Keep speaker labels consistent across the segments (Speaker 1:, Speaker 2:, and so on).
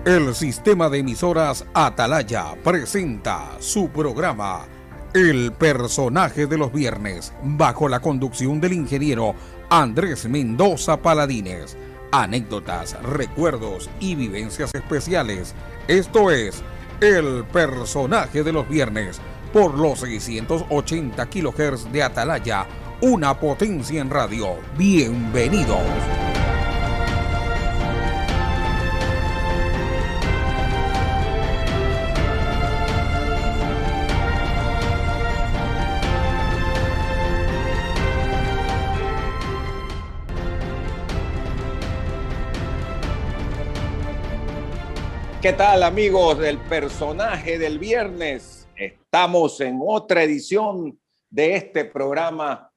Speaker 1: El sistema de emisoras Atalaya presenta su programa El Personaje de los Viernes, bajo la conducción del ingeniero Andrés Mendoza Paladines. Anécdotas, recuerdos y vivencias especiales. Esto es El Personaje de los Viernes, por los 680 kHz de Atalaya, una potencia en radio. Bienvenidos.
Speaker 2: ¿Qué tal, amigos del Personaje del Viernes? Estamos en otra edición de este programa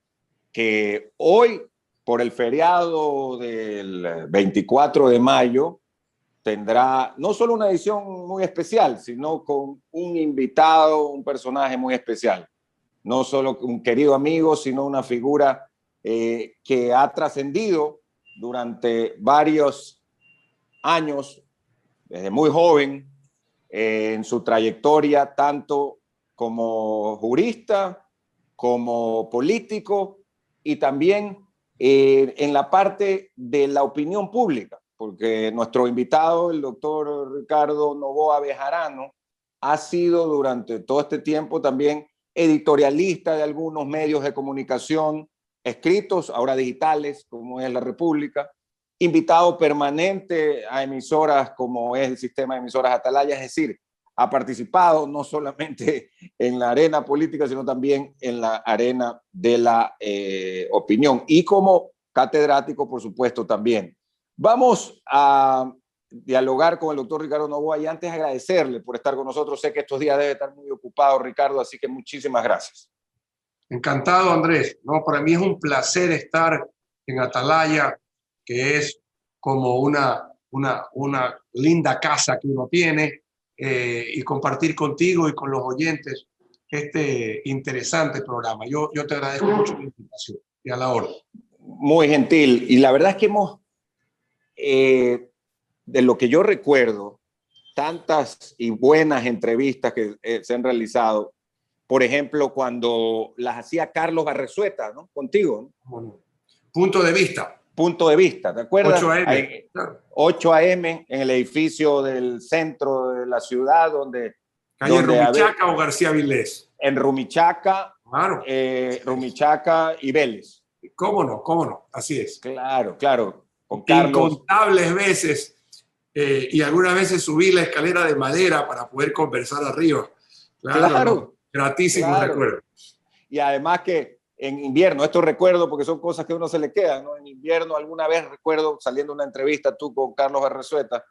Speaker 2: que hoy, por el feriado del 24 de mayo, tendrá no solo una edición muy especial, sino con un invitado, un personaje muy especial. No solo un querido amigo, sino una figura que ha trascendido durante varios años, desde muy joven, en su trayectoria, tanto como jurista, como político y también en la parte de la opinión pública, porque nuestro invitado, el doctor Ricardo Novoa Bejarano, ha sido durante todo este tiempo también editorialista de algunos medios de comunicación escritos, ahora digitales, como es La República, invitado permanente a emisoras como es el sistema de emisoras Atalaya, es decir, ha participado no solamente en la arena política, sino también en la arena de la opinión y como catedrático, por supuesto, también. Vamos a dialogar con el doctor Ricardo Novoa y antes agradecerle por estar con nosotros. Sé que estos días debe estar muy ocupado, Ricardo, así que muchísimas gracias.
Speaker 3: Encantado, Andrés. No, para mí es un placer estar en Atalaya, que es como una linda casa que uno tiene, y compartir contigo y con los oyentes este interesante programa. Yo te agradezco mucho la invitación y a la hora.
Speaker 2: Muy gentil. Y la verdad es que hemos, de lo que yo recuerdo, tantas y buenas entrevistas que se han realizado. Por ejemplo, cuando las hacía Carlos Barresueta, ¿no? Contigo, ¿no?
Speaker 3: Bueno, punto de vista.
Speaker 2: Punto de vista, ¿te acuerdas?
Speaker 3: 8 AM.
Speaker 2: Ahí, 8 AM en el edificio del centro de la ciudad, donde...
Speaker 3: Calle Rumichaca o García Vilés.
Speaker 2: En Rumichaca,
Speaker 3: claro.
Speaker 2: Rumichaca y Vélez.
Speaker 3: ¿Cómo no? ¿Cómo no? Así es.
Speaker 2: Claro, claro. Con Carlos.
Speaker 3: Incontables veces, y algunas veces subí la escalera de madera para poder conversar arriba. Claro. ¿No? Gratísimo, claro. Recuerdo.
Speaker 2: Y además que en invierno, estos recuerdos, porque son cosas que a uno se le quedan, ¿no? En invierno, alguna vez recuerdo saliendo una entrevista tú con Carlos Barresueta,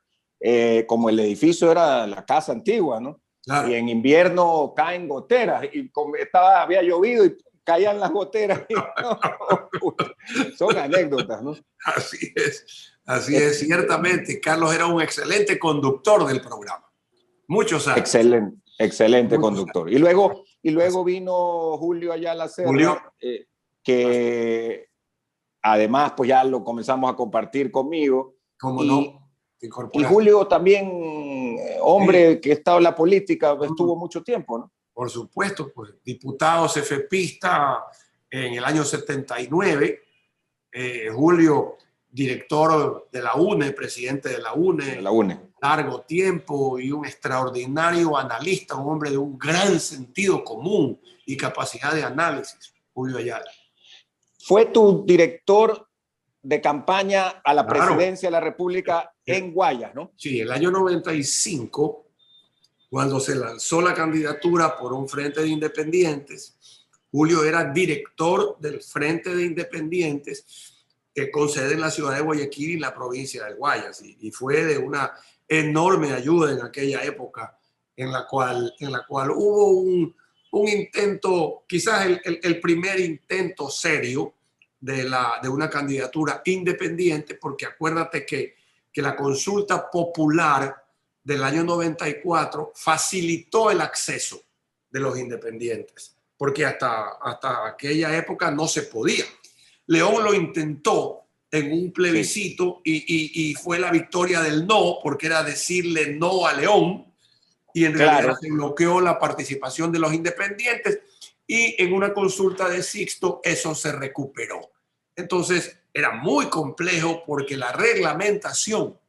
Speaker 2: como el edificio era la casa antigua, ¿no? Claro. Y en invierno caen goteras, y había llovido y caían las goteras. Y no, son anécdotas, ¿no?
Speaker 3: Así es, ciertamente. Carlos era un excelente conductor del programa. Muchos años.
Speaker 2: Excelente conductor. Y luego vino Julio Ayala Serra, que además pues ya lo comenzamos a compartir conmigo.
Speaker 3: ¿Cómo no?
Speaker 2: Y Julio también, hombre que estaba en la política, estuvo mucho tiempo, ¿no?
Speaker 3: Por supuesto, pues diputado cefepista en el año 79, Julio, director de la UNE, presidente de la UNE.
Speaker 2: De la UNE.
Speaker 3: Largo tiempo y un extraordinario analista, un hombre de un gran sentido común y capacidad de análisis, Julio Ayala.
Speaker 2: Fue tu director de campaña a la presidencia de la República en Guayas, ¿no?
Speaker 3: Sí, el año 95, cuando se lanzó la candidatura por un Frente de Independientes, Julio era director del Frente de Independientes con sede en la ciudad de Guayaquil y la provincia de Guayas, y fue de una enorme ayuda en aquella época en la cual hubo un intento, quizás el primer intento serio de una candidatura independiente, porque acuérdate que la consulta popular del año 94 facilitó el acceso de los independientes, porque hasta aquella época no se podía. León lo intentó en un plebiscito y fue la victoria del no, porque era decirle no a León, y en realidad se bloqueó la participación de los independientes, y en una consulta de Sixto eso se recuperó. Entonces era muy complejo porque la reglamentación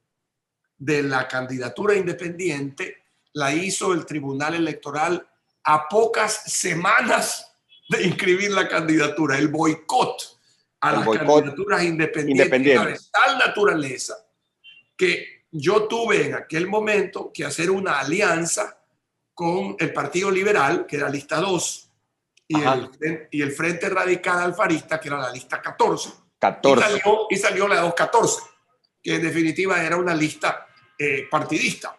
Speaker 3: de la candidatura independiente la hizo el Tribunal Electoral a pocas semanas de inscribir la candidatura. El boicot a las candidaturas independientes era de tal naturaleza que yo tuve en aquel momento que hacer una alianza con el Partido Liberal, que era lista 2, y el Frente Radical Alfarista, que era la lista 14. Y salió la 214, que en definitiva era una lista partidista,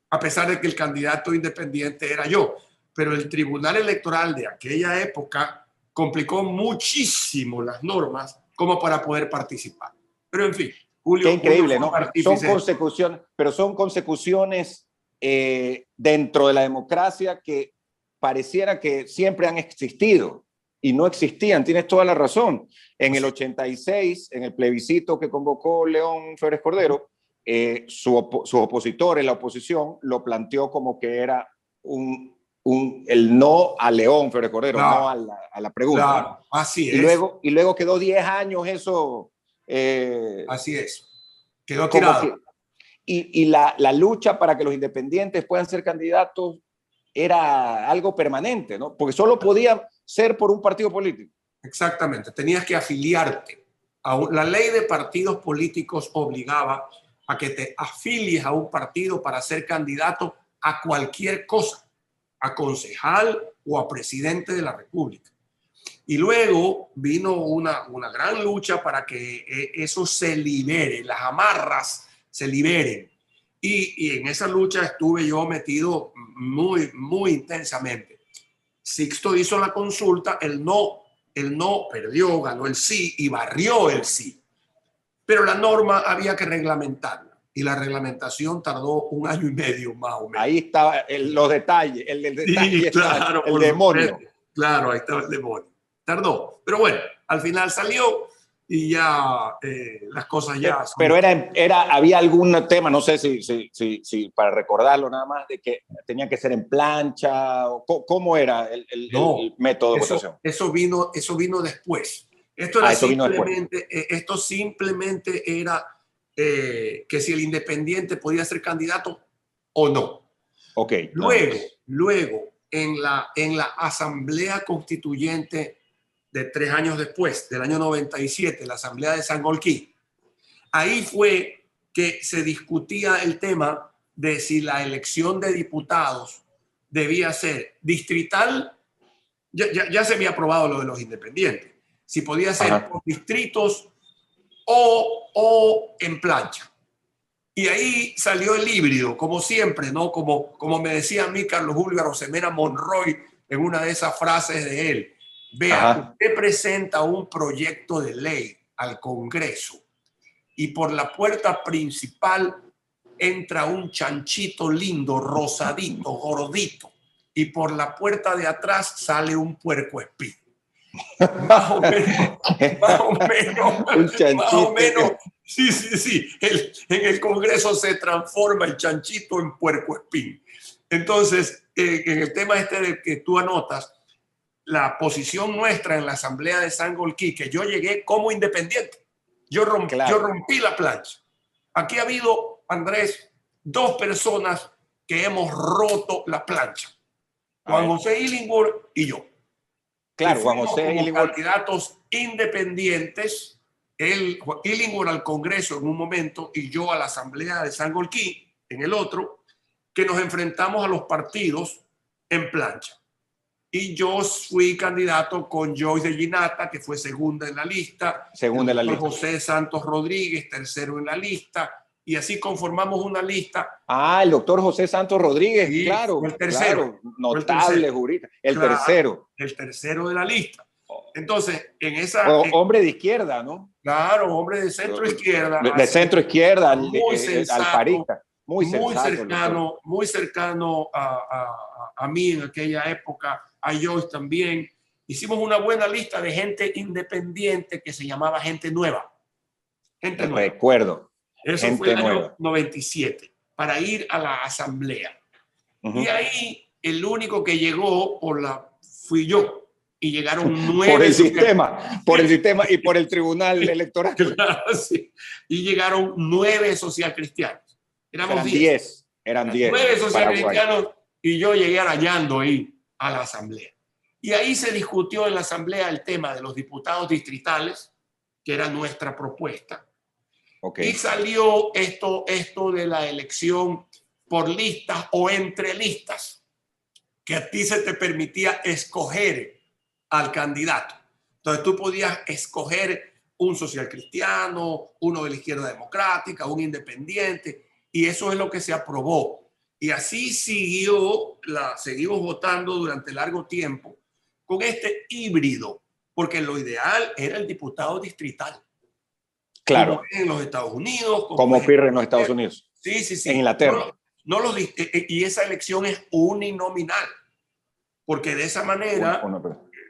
Speaker 3: a pesar de que el candidato independiente era yo. Pero el Tribunal Electoral de aquella época complicó muchísimo las normas como para poder participar. Pero en fin, Julio.
Speaker 2: Qué increíble, ¿no? Son consecuciones, pero son consecuciones dentro de la democracia que pareciera que siempre han existido y no existían. Tienes toda la razón. En el 86, en el plebiscito que convocó León Febres Cordero, sus opositores, la oposición, lo planteó como que era el no a León Febres Cordero, no a la pregunta.
Speaker 3: Claro, así es.
Speaker 2: Y luego quedó 10 años eso.
Speaker 3: Así es. Quedó tirado.
Speaker 2: Y la lucha para que los independientes puedan ser candidatos era algo permanente, ¿no? Porque solo podía ser por un partido político.
Speaker 3: Exactamente. Tenías que afiliarte. La ley de partidos políticos obligaba a que te afilies a un partido para ser candidato a cualquier cosa, a concejal o a presidente de la República. Y luego vino una gran lucha para que eso se libere, las amarras se liberen. Y en esa lucha estuve yo metido muy, muy intensamente. Sixto hizo la consulta, el no perdió, ganó el sí y barrió el sí. Pero la norma había que reglamentarla. Y la reglamentación tardó 1 año y medio más o menos.
Speaker 2: Ahí estaba los detalles, el detalle,
Speaker 3: sí, claro,
Speaker 2: el demonio.
Speaker 3: Claro, ahí estaba el demonio. Tardó, pero bueno, al final salió y ya las cosas ya...
Speaker 2: Pero había algún tema, no sé si para recordarlo nada más, de que tenía que ser en plancha, o ¿cómo era el método de votación?
Speaker 3: Eso vino después. Esto simplemente era que si el independiente podía ser candidato o no.
Speaker 2: Okay.
Speaker 3: Luego en la Asamblea Constituyente de 3 años después, del año 97, la Asamblea de Sangolquí, ahí fue que se discutía el tema de si la elección de diputados debía ser distrital. Ya se había aprobado lo de los independientes. Si podía ser por distritos o en plancha. Y ahí salió el híbrido, como siempre, ¿no? Como me decía a mí Carlos Julio Arosemena Monroy en una de esas frases de él. Vea, usted presenta un proyecto de ley al Congreso y por la puerta principal entra un chanchito lindo, rosadito, gordito, y por la puerta de atrás sale un puercoespín. Más o menos. Sí. En el Congreso se transforma el chanchito en puercoespín. Entonces, en el tema del que tú anotas, la posición nuestra en la Asamblea de Sangolquí, que yo llegué como independiente. Yo rompí la plancha. Aquí ha habido, Andrés, 2 personas que hemos roto la plancha. Juan José Illingworth y yo.
Speaker 2: Claro, Juan José
Speaker 3: Illingworth. Candidatos independientes, Illingworth al Congreso en un momento y yo a la Asamblea de Sangolquí en el otro, que nos enfrentamos a los partidos en plancha. Y yo fui candidato con Joyce de Ginata, que fue segunda en la lista. José Santos Rodríguez, tercero en la lista. Y así conformamos una lista.
Speaker 2: El doctor José Santos Rodríguez,
Speaker 3: sí,
Speaker 2: claro.
Speaker 3: El tercero.
Speaker 2: Claro, notable jurista. El tercero.
Speaker 3: El tercero de la lista. Entonces, en esa...
Speaker 2: hombre de izquierda, ¿no?
Speaker 3: Claro, hombre de centro izquierda.
Speaker 2: De centro izquierda,
Speaker 3: muy sensato,
Speaker 2: alfarista. Muy
Speaker 3: cercano a mí en aquella época, a Joyce también, hicimos una buena lista de gente independiente que se llamaba Gente Nueva. Gente Nueva.
Speaker 2: Recuerdo.
Speaker 3: Eso
Speaker 2: Gente
Speaker 3: fue el año
Speaker 2: Nueva.
Speaker 3: 97, para ir a la asamblea.
Speaker 2: Uh-huh.
Speaker 3: Y ahí el único que llegó fui yo. Y llegaron 9.
Speaker 2: Por el sistema y por el tribunal electoral.
Speaker 3: Claro, sí. Y llegaron 9 socialcristianos. Eran 10.
Speaker 2: Eran 10.
Speaker 3: 9 socialcristianos y yo llegué arañando ahí a la asamblea. Y ahí se discutió en la asamblea el tema de los diputados distritales, que era nuestra propuesta.
Speaker 2: Okay.
Speaker 3: Y salió esto de la elección por listas o entre listas, que a ti se te permitía escoger al candidato. Entonces tú podías escoger un socialcristiano, uno de la izquierda democrática, un independiente, y eso es lo que se aprobó. Y así seguimos votando durante largo tiempo con este híbrido, porque lo ideal era el diputado distrital.
Speaker 2: Claro.
Speaker 3: Como en los Estados Unidos.
Speaker 2: Como ocurre en los Estados Unidos.
Speaker 3: Sí.
Speaker 2: En Inglaterra.
Speaker 3: Y esa elección es uninominal, porque de esa manera...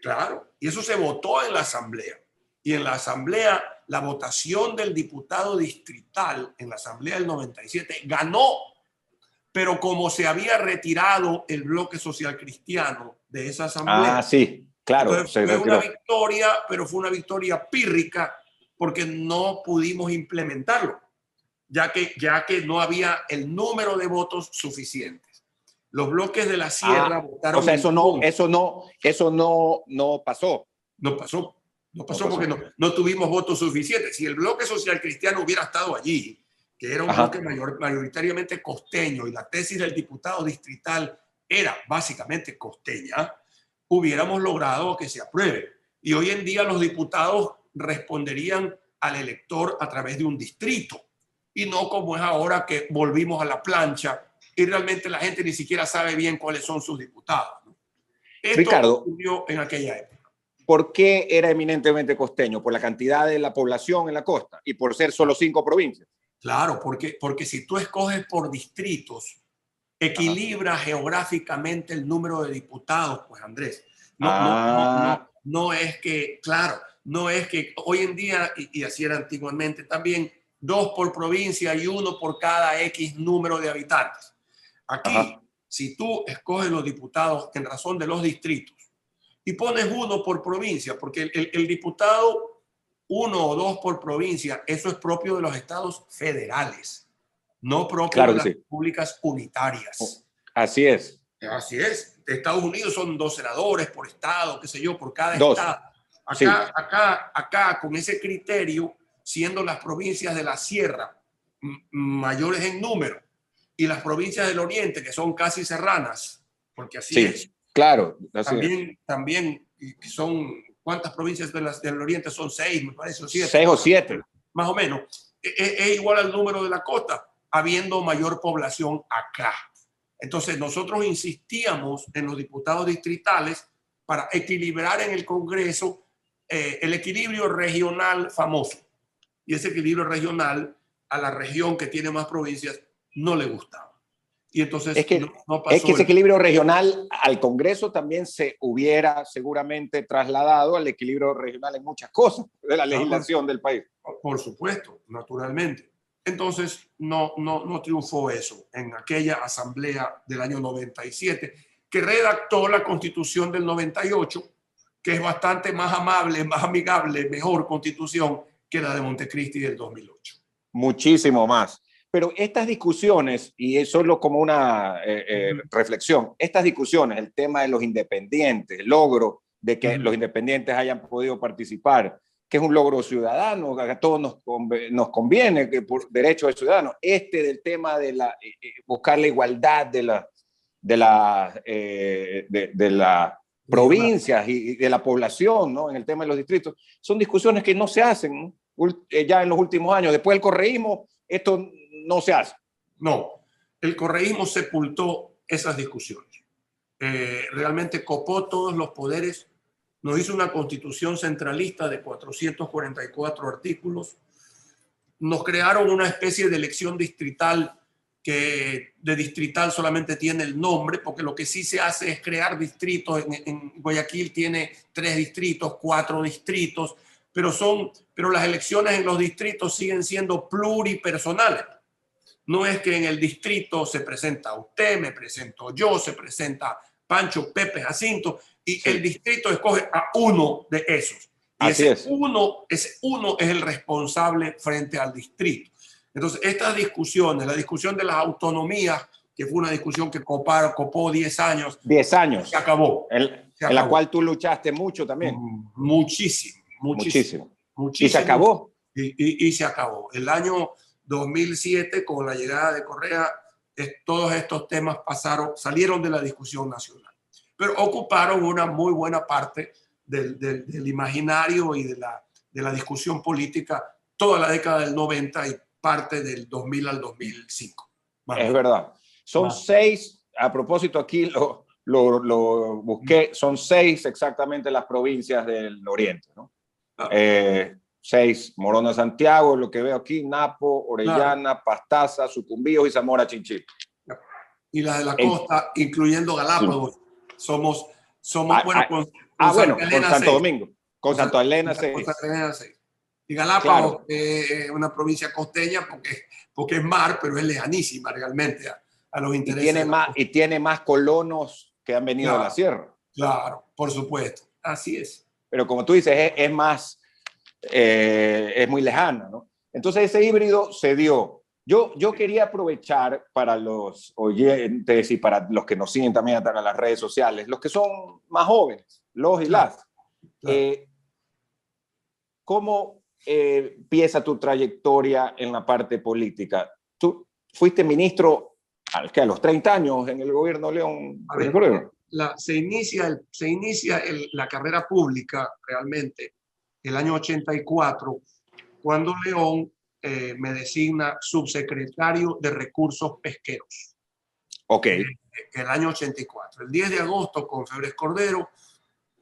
Speaker 3: Claro, y eso se votó en la asamblea. Y en la asamblea, la votación del diputado distrital en la asamblea del 97 ganó. Pero como se había retirado el bloque social cristiano de esa asamblea.
Speaker 2: Sí, claro.
Speaker 3: Fue una victoria, pero fue una victoria pírrica porque no pudimos implementarlo, ya que no había el número de votos suficientes. Los bloques de la sierra votaron.
Speaker 2: O sea, eso no pasó.
Speaker 3: No pasó porque no tuvimos votos suficientes. Si el bloque social cristiano hubiera estado allí, que era un bloque mayoritariamente costeño, y la tesis del diputado distrital era básicamente costeña, hubiéramos logrado que se apruebe. Y hoy en día los diputados responderían al elector a través de un distrito, y no como es ahora que volvimos a la plancha y realmente la gente ni siquiera sabe bien cuáles son sus diputados, ¿no? Esto
Speaker 2: Ricardo,
Speaker 3: ocurrió en aquella época.
Speaker 2: ¿Por qué era eminentemente costeño? ¿Por la cantidad de la población en la costa y por ser solo 5 provincias?
Speaker 3: Claro, porque si tú escoges por distritos, equilibra geográficamente el número de diputados, pues Andrés. No es que, claro, no es que hoy en día, y así era antiguamente también, 2 por provincia y 1 por cada X número de habitantes. Aquí, si tú escoges los diputados en razón de los distritos y pones 1 por provincia, porque el diputado 1 o 2 por provincia, eso es propio de los estados federales, no propio de las repúblicas unitarias.
Speaker 2: Así es.
Speaker 3: Así es. De Estados Unidos son 2 senadores por estado, qué sé yo, por cada
Speaker 2: 2.
Speaker 3: estado. Acá, con ese criterio, siendo las provincias de la sierra mayores en número y las provincias del oriente, que son casi serranas, porque así es.
Speaker 2: Claro.
Speaker 3: También son, ¿cuántas provincias del oriente son? 6, me parece, o 7.
Speaker 2: 6 o 7.
Speaker 3: Más o menos. Es igual al número de la costa, habiendo mayor población acá. Entonces, nosotros insistíamos en los diputados distritales para equilibrar en el Congreso el equilibrio regional famoso. Y ese equilibrio regional a la región que tiene más provincias no le gustaba. Y entonces no pasó.
Speaker 2: Es que ese equilibrio regional al Congreso también se hubiera seguramente trasladado al equilibrio regional en muchas cosas de la legislación del país.
Speaker 3: Por supuesto, naturalmente. Entonces no triunfó eso en aquella asamblea del año 97, que redactó la Constitución del 98, que es bastante más amable, más amigable, mejor constitución que la de Montecristi del 2008.
Speaker 2: Muchísimo más. Pero estas discusiones, y eso es como una reflexión, estas discusiones, el tema de los independientes, el logro de que los independientes hayan podido participar, que es un logro ciudadano, que a todos nos conviene, que por derecho de ciudadanos, del tema de buscar la igualdad de las provincias y de la población, ¿no? En el tema de los distritos, son discusiones que no se hacen, ¿no? Ya en los últimos años. Después del correísmo, esto no se hace.
Speaker 3: No, el correísmo sepultó esas discusiones. Realmente copó todos los poderes, nos hizo una constitución centralista de 444 artículos, nos crearon una especie de elección distrital que de distrital solamente tiene el nombre, porque lo que sí se hace es crear distritos. En Guayaquil tiene 3 distritos, 4 distritos, pero las elecciones en los distritos siguen siendo pluripersonales. No es que en el distrito se presenta usted, me presento yo, se presenta Pancho, Pepe, Jacinto, y el distrito escoge a uno de esos. Y ese uno es el responsable frente al distrito. Entonces, estas discusiones, la discusión de las autonomías, que fue una discusión que copó 10 años.
Speaker 2: 10 años.
Speaker 3: Se acabó.
Speaker 2: En la cual tú luchaste mucho también.
Speaker 3: Muchísimo.
Speaker 2: Y se acabó.
Speaker 3: Y se acabó. El año 2007, con la llegada de Correa, todos estos temas salieron de la discusión nacional. Pero ocuparon una muy buena parte del imaginario y de la discusión política toda la década del 90 y parte del 2000 al 2005.
Speaker 2: Es verdad. Son 6, a propósito aquí lo busqué, son 6 exactamente las provincias del oriente, ¿no? 6, Morona, Santiago, lo que veo aquí, Napo, Orellana, Pastaza, Sucumbíos y Zamora Chinchil.
Speaker 3: Y las de la costa, incluyendo Galápagos, somos bueno, con
Speaker 2: Santo Domingo, con Santa Elena 6.
Speaker 3: Y Galápagos es una provincia costeña porque es mar, pero es lejanísima realmente a los intereses.
Speaker 2: Y tiene más colonos que han venido de la sierra.
Speaker 3: Claro, por supuesto. Así es.
Speaker 2: Pero como tú dices, es muy lejana, ¿no? Entonces ese híbrido se dio. Yo quería aprovechar para los oyentes y para los que nos siguen también a través de las redes sociales, los que son más jóvenes, los y las. ¿Cómo empieza tu trayectoria en la parte política? Tú fuiste ministro a los 30 años en el gobierno de León.
Speaker 3: A ver, se inicia la carrera pública realmente el año 84, cuando León me designa subsecretario de Recursos Pesqueros.
Speaker 2: Ok.
Speaker 3: El año 84. El 10 de agosto, con Febres Cordero,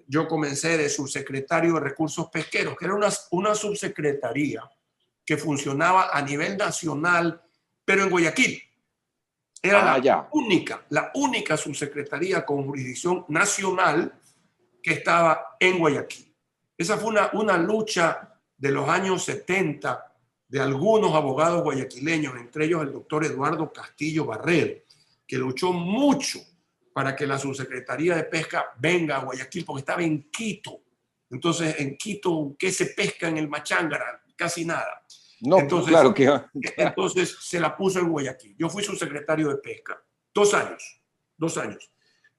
Speaker 3: yo comencé de subsecretario de Recursos Pesqueros, que era una subsecretaría que funcionaba a nivel nacional, pero en Guayaquil. Era la única subsecretaría con jurisdicción nacional que estaba en Guayaquil. Esa fue una lucha de los años 70 de algunos abogados guayaquileños, entre ellos el doctor Eduardo Castillo Barrero, que luchó mucho para que la subsecretaría de Pesca venga a Guayaquil, porque estaba en Quito. Entonces, en Quito, ¿qué se pesca en el Machángara? Casi nada.
Speaker 2: No,
Speaker 3: entonces,
Speaker 2: claro que...
Speaker 3: Entonces se la puso en Guayaquil. Yo fui subsecretario de Pesca. 2 años.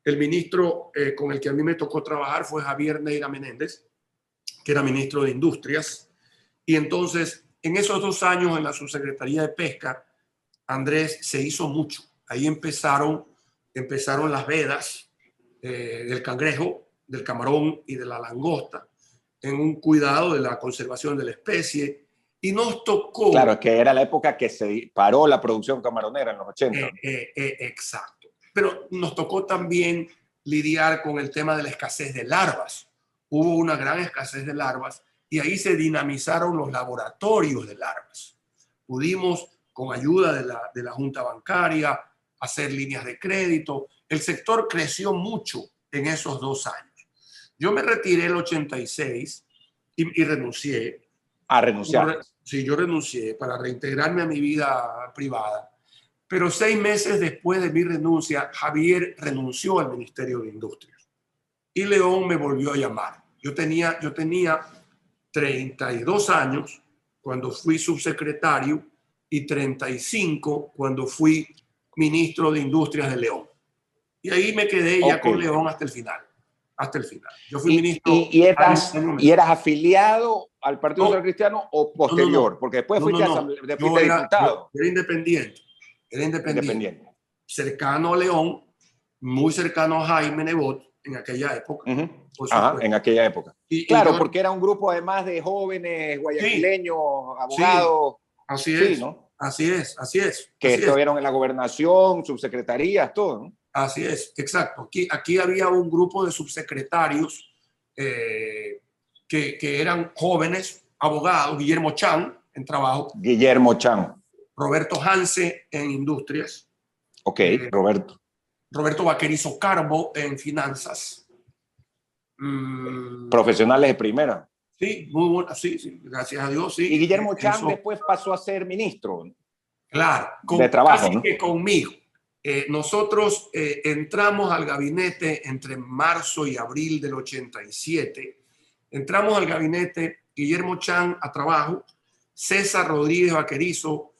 Speaker 3: El ministro con el que a mí me tocó trabajar fue Javier Neira Menéndez, que era ministro de Industrias. Y entonces, en esos 2 años en la subsecretaría de Pesca, Andrés, se hizo mucho. Ahí empezaron las vedas del cangrejo, del camarón y de la langosta, en un cuidado de la conservación de la especie. Y nos tocó...
Speaker 2: Claro, que era la época que se paró la producción camaronera en los 80.
Speaker 3: Exacto. Pero nos tocó también lidiar con el tema de la escasez de larvas. Hubo una gran escasez de larvas y ahí se dinamizaron los laboratorios de larvas. Pudimos, con ayuda de la Junta Bancaria, hacer líneas de crédito. El sector creció mucho en esos 2 años. Yo me retiré el 86 y renuncié.
Speaker 2: ¿A renunciar?
Speaker 3: Sí, yo renuncié para reintegrarme a mi vida privada. Pero 6 meses después de mi renuncia, Javier renunció al Ministerio de Industrias. Y León me volvió a llamar. Yo tenía 32 años cuando fui subsecretario y 35 cuando fui ministro de Industrias de León. Y ahí me quedé ya con León hasta el final. Yo fui ministro...
Speaker 2: ¿Y eras afiliado al Partido Social Cristiano o posterior? Porque después fuiste diputado.
Speaker 3: Era independiente. Cercano a León, muy cercano a Jaime Nebot en aquella época.
Speaker 2: En aquella época. Claro, porque era un grupo además de jóvenes guayaquileños, abogados.
Speaker 3: Así es,
Speaker 2: ¿no?
Speaker 3: Así es.
Speaker 2: Que estuvieron en la gobernación, subsecretarías, todo, ¿no?
Speaker 3: Así es, exacto. Aquí había un grupo de subsecretarios que eran jóvenes abogados. Guillermo Chan, en trabajo.
Speaker 2: Guillermo Chan.
Speaker 3: Roberto Hanse en industrias.
Speaker 2: Ok, Roberto.
Speaker 3: Roberto Vaquerizo Carbo en finanzas.
Speaker 2: Profesionales de primera.
Speaker 3: Sí, muy bueno, sí, sí, gracias a Dios, sí.
Speaker 2: Y Guillermo Chan después pasó a ser ministro.
Speaker 3: Claro,
Speaker 2: de trabajo,
Speaker 3: casi
Speaker 2: ¿no?
Speaker 3: que conmigo. Nosotros entramos al gabinete entre marzo y abril del 87. Entramos al gabinete, Guillermo Chan a trabajo, César Rodríguez Vaquerizo,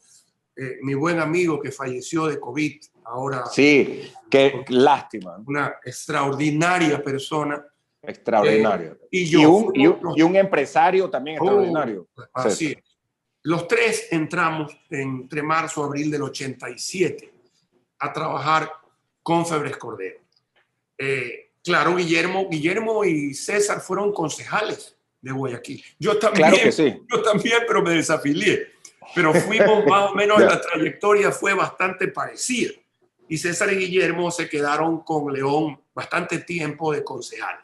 Speaker 3: mi buen amigo que falleció de COVID, ahora.
Speaker 2: Sí, qué lástima.
Speaker 3: Una extraordinaria persona.
Speaker 2: Extraordinario.
Speaker 3: Y yo.
Speaker 2: Y un empresario también extraordinario.
Speaker 3: Así es. Los tres entramos entre marzo y abril del 87 a trabajar con Febres Cordero. Claro, Guillermo y César fueron concejales de Guayaquil. Yo también,
Speaker 2: claro que sí.
Speaker 3: Yo también, pero me desafilié. Pero fuimos más o menos, la trayectoria fue bastante parecida. Y César y Guillermo se quedaron con León bastante tiempo de concejal.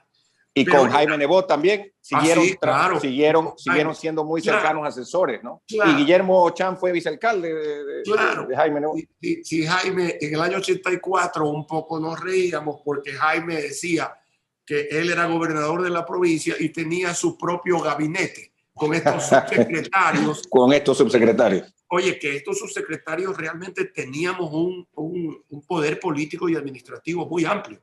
Speaker 2: Y pero con Jaime Nebot también siguieron,
Speaker 3: sí, claro,
Speaker 2: siguieron siendo muy cercanos asesores, ¿no?
Speaker 3: Claro.
Speaker 2: Y Guillermo Chan fue vicealcalde de Jaime Nebot.
Speaker 3: Sí, Jaime, en el año 84 un poco nos reíamos porque Jaime decía que él era gobernador de la provincia y tenía su propio gabinete con estos subsecretarios.
Speaker 2: Con estos subsecretarios.
Speaker 3: Oye, que estos subsecretarios realmente teníamos un poder político y administrativo muy amplio,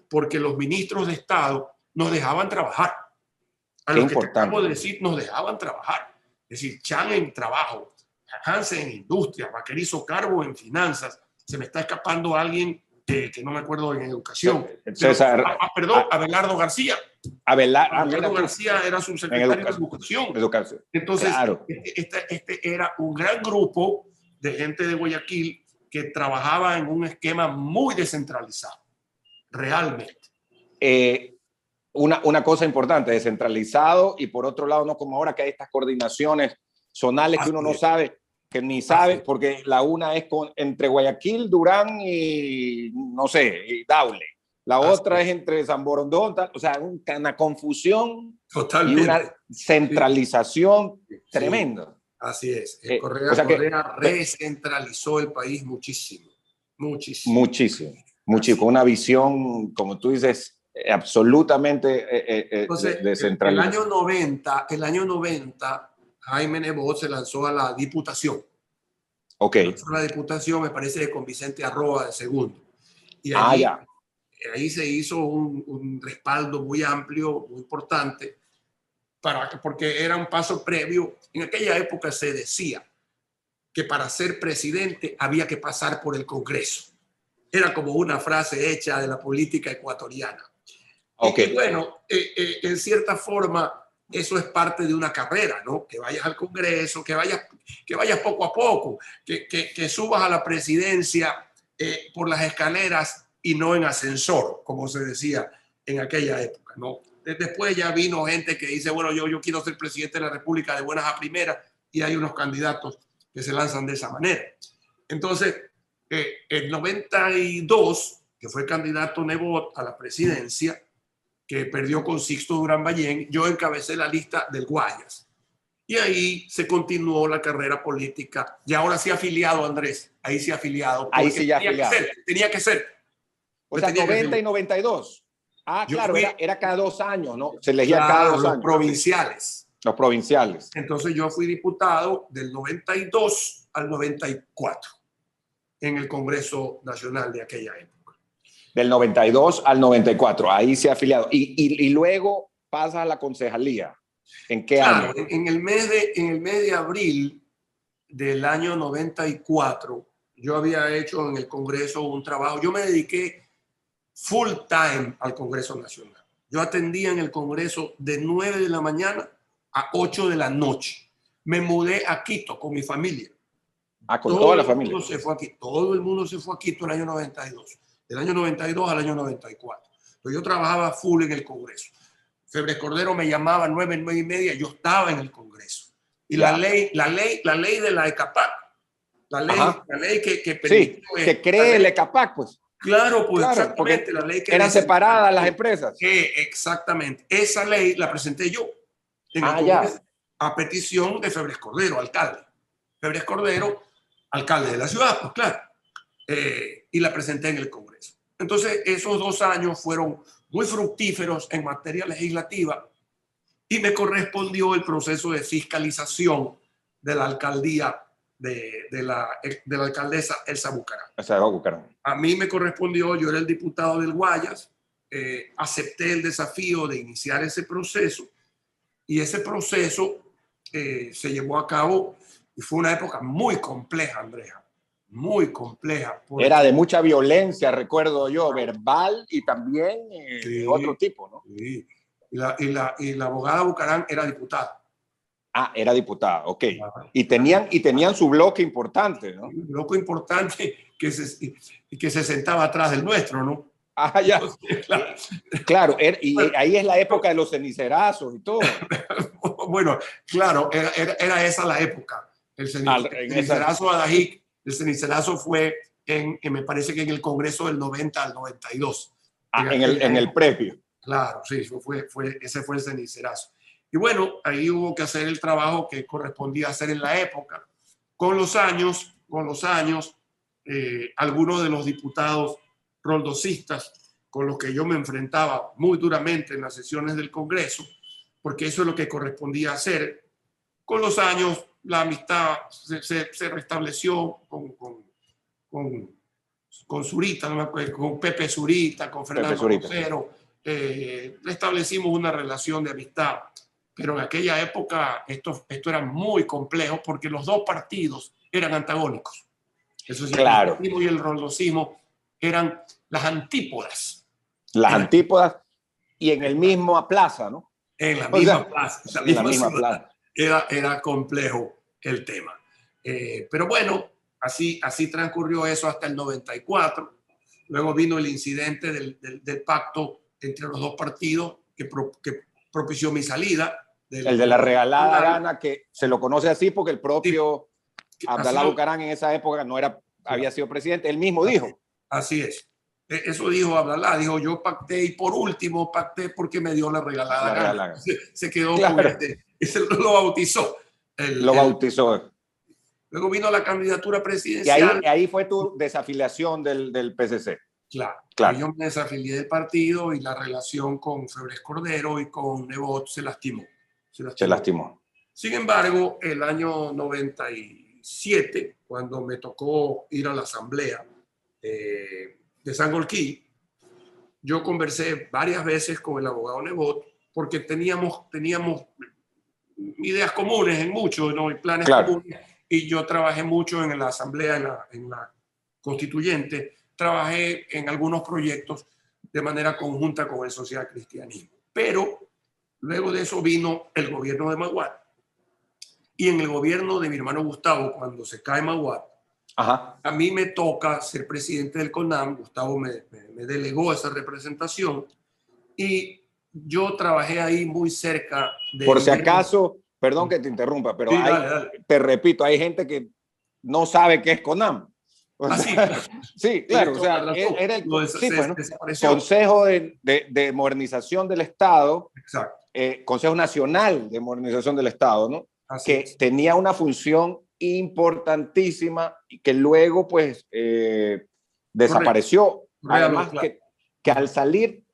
Speaker 3: porque los ministros de Estado nos dejaban trabajar. A lo que tratamos de decir, nos dejaban trabajar. Es decir, Chan en trabajo, Hansen en industria, Vaquerizo Carbo en finanzas. Se me está escapando alguien que no me acuerdo en educación.
Speaker 2: César.
Speaker 3: Perdón, Abelardo García. Abelardo García era subsecretario de Educación. Entonces, claro. este era un gran grupo de gente de Guayaquil que trabajaba en un esquema muy descentralizado, realmente.
Speaker 2: Una cosa importante, descentralizado, y por otro lado, no como ahora que hay estas coordinaciones zonales que uno no sabe, que ni sabe, porque la una es entre Guayaquil, Durán y, no sé, y Daule. La otra es entre San Borondón, o sea, una confusión.
Speaker 3: Totalmente.
Speaker 2: Y una centralización tremenda.
Speaker 3: Así es. Correa recentralizó el país muchísimo.
Speaker 2: Muchísimo. Con una visión, como tú dices, absolutamente descentralizada.
Speaker 3: El año 90, Jaime Nebot se lanzó a la diputación.
Speaker 2: Ok.
Speaker 3: La diputación, me parece, con Vicente Arroa de segundo. Y ahí se hizo un respaldo muy amplio, muy importante, porque era un paso previo. En aquella época se decía que para ser presidente había que pasar por el Congreso. Era como una frase hecha de la política ecuatoriana.
Speaker 2: Okay.
Speaker 3: Y bueno, en cierta forma, eso es parte de una carrera, ¿no? Que vayas al Congreso, que vayas poco a poco, que subas a la presidencia por las escaleras y no en ascensor, como se decía en aquella época, ¿no? Después ya vino gente que dice, bueno, yo quiero ser presidente de la República de buenas a primeras, y hay unos candidatos que se lanzan de esa manera. Entonces, en 92, que fue candidato Nebot a la presidencia, que perdió con Sixto Durán Ballén, yo encabecé la lista del Guayas. Y ahí se continuó la carrera política. Y ahora sí afiliado, Andrés. Ahí sí afiliado.
Speaker 2: Ahí sí ya afiliado.
Speaker 3: Tenía que ser.
Speaker 2: O sea, 90 y 92. Ah, claro, era cada 2 años, ¿no? Se elegía
Speaker 3: cada 2 años.
Speaker 2: Los provinciales. Los provinciales.
Speaker 3: Entonces yo fui diputado del 92 al 94 en el Congreso Nacional de aquella época.
Speaker 2: Del 92 al 94, ahí se ha afiliado. Y luego pasa a la concejalía. ¿En qué año?
Speaker 3: En el mes de abril del año 94, yo había hecho en el Congreso un trabajo. Yo me dediqué full time al Congreso Nacional. Yo atendía en el Congreso de 9 de la mañana a 8 de la noche. Me mudé a Quito con mi familia.
Speaker 2: Con toda la familia.
Speaker 3: Todo el mundo se fue a Quito en el año 92. Del año 92 al año 94. Entonces yo trabajaba full en el Congreso. Febres Cordero me llamaba 9, 9 y media, yo estaba en el Congreso. Y la ley de la ECAPAC, la ley que
Speaker 2: permitió, que cree el ECAPAC, pues.
Speaker 3: Claro, pues exactamente. La ley que
Speaker 2: eran separadas las empresas.
Speaker 3: Exactamente. Esa ley la presenté yo en el Congreso a petición de Febres Cordero, alcalde. Febres Cordero alcalde de la ciudad, pues claro, y la presenté en el Congreso. Entonces, esos 2 años fueron muy fructíferos en materia legislativa y me correspondió el proceso de fiscalización de la alcaldía de la alcaldesa Elsa Bucaram. A mí me correspondió, yo era el diputado del Guayas, acepté el desafío de iniciar ese proceso y ese proceso se llevó a cabo y fue una época muy compleja, Andrea, muy compleja.
Speaker 2: Era de mucha violencia, recuerdo yo, verbal y también de otro tipo, ¿no?
Speaker 3: Sí. Y la abogada Bucaram era diputada.
Speaker 2: Ah, era diputada, ok. Y tenían su bloque importante, ¿no?
Speaker 3: Un bloque importante que se sentaba atrás del nuestro, ¿no?
Speaker 2: Ah, ya. Claro, y ahí es la época de los cenicerazos y todo.
Speaker 3: Bueno, claro, era esa la época. El cenicerazo Adajic, el cenicerazo fue me parece que en el Congreso del 90 al 92.
Speaker 2: Ah, en el previo.
Speaker 3: Claro, sí, ese fue el cenicerazo. Y bueno, ahí hubo que hacer el trabajo que correspondía hacer en la época. Con los años, algunos de los diputados roldosistas con los que yo me enfrentaba muy duramente en las sesiones del Congreso, porque eso es lo que correspondía hacer. Con los años, la amistad se restableció con Zurita, ¿no? Con Pepe Zurita, con Fernando Rosero. Establecimos una relación de amistad, pero en aquella época esto era muy complejo porque los dos partidos eran antagónicos. Eso sí, claro. El roldosismo y el roldosismo eran las antípodas.
Speaker 2: Las antípodas y en el mismo plaza, ¿no?
Speaker 3: En la misma plaza. En la misma plaza. Era complejo el tema. Pero bueno, así transcurrió eso hasta el 94. Luego vino el incidente del pacto entre los dos partidos que propició mi salida.
Speaker 2: El de la regalada gana, que se lo conoce así porque el propio Abdalá Bucaram en esa época había sido presidente. Él mismo dijo.
Speaker 3: Así es. Eso dijo Abdalá. Dijo, yo pacté y por último pacté porque me dio la regalada gana. Se quedó con y se lo bautizó.
Speaker 2: Lo bautizó.
Speaker 3: Luego vino la candidatura presidencial.
Speaker 2: Y ahí fue tu desafiliación del PCC.
Speaker 3: Claro. Yo me desafilié del partido y la relación con Febres Cordero y con Nebot se lastimó. Sin embargo, el año 97, cuando me tocó ir a la asamblea de Sangolquí, yo conversé varias veces con el abogado Nebot porque teníamos ideas comunes en mucho, ¿no? Y planes comunes. Y yo trabajé mucho en la asamblea, en la constituyente. Trabajé en algunos proyectos de manera conjunta con el social cristianismo. Pero luego de eso vino el gobierno de Maguad. Y en el gobierno de mi hermano Gustavo, cuando se cae Maguad, a mí me toca ser presidente del CONAM. Gustavo me delegó esa representación y yo trabajé ahí muy cerca de...
Speaker 2: Por si acaso, perdón que te interrumpa, pero dale. Te repito, hay gente que no sabe qué es CONAM. Sí, claro. O sea, era el Consejo de Modernización del Estado.
Speaker 3: Exacto.
Speaker 2: Consejo Nacional de Modernización del Estado, ¿no? Tenía una función importantísima y que luego pues desapareció. Además que al salir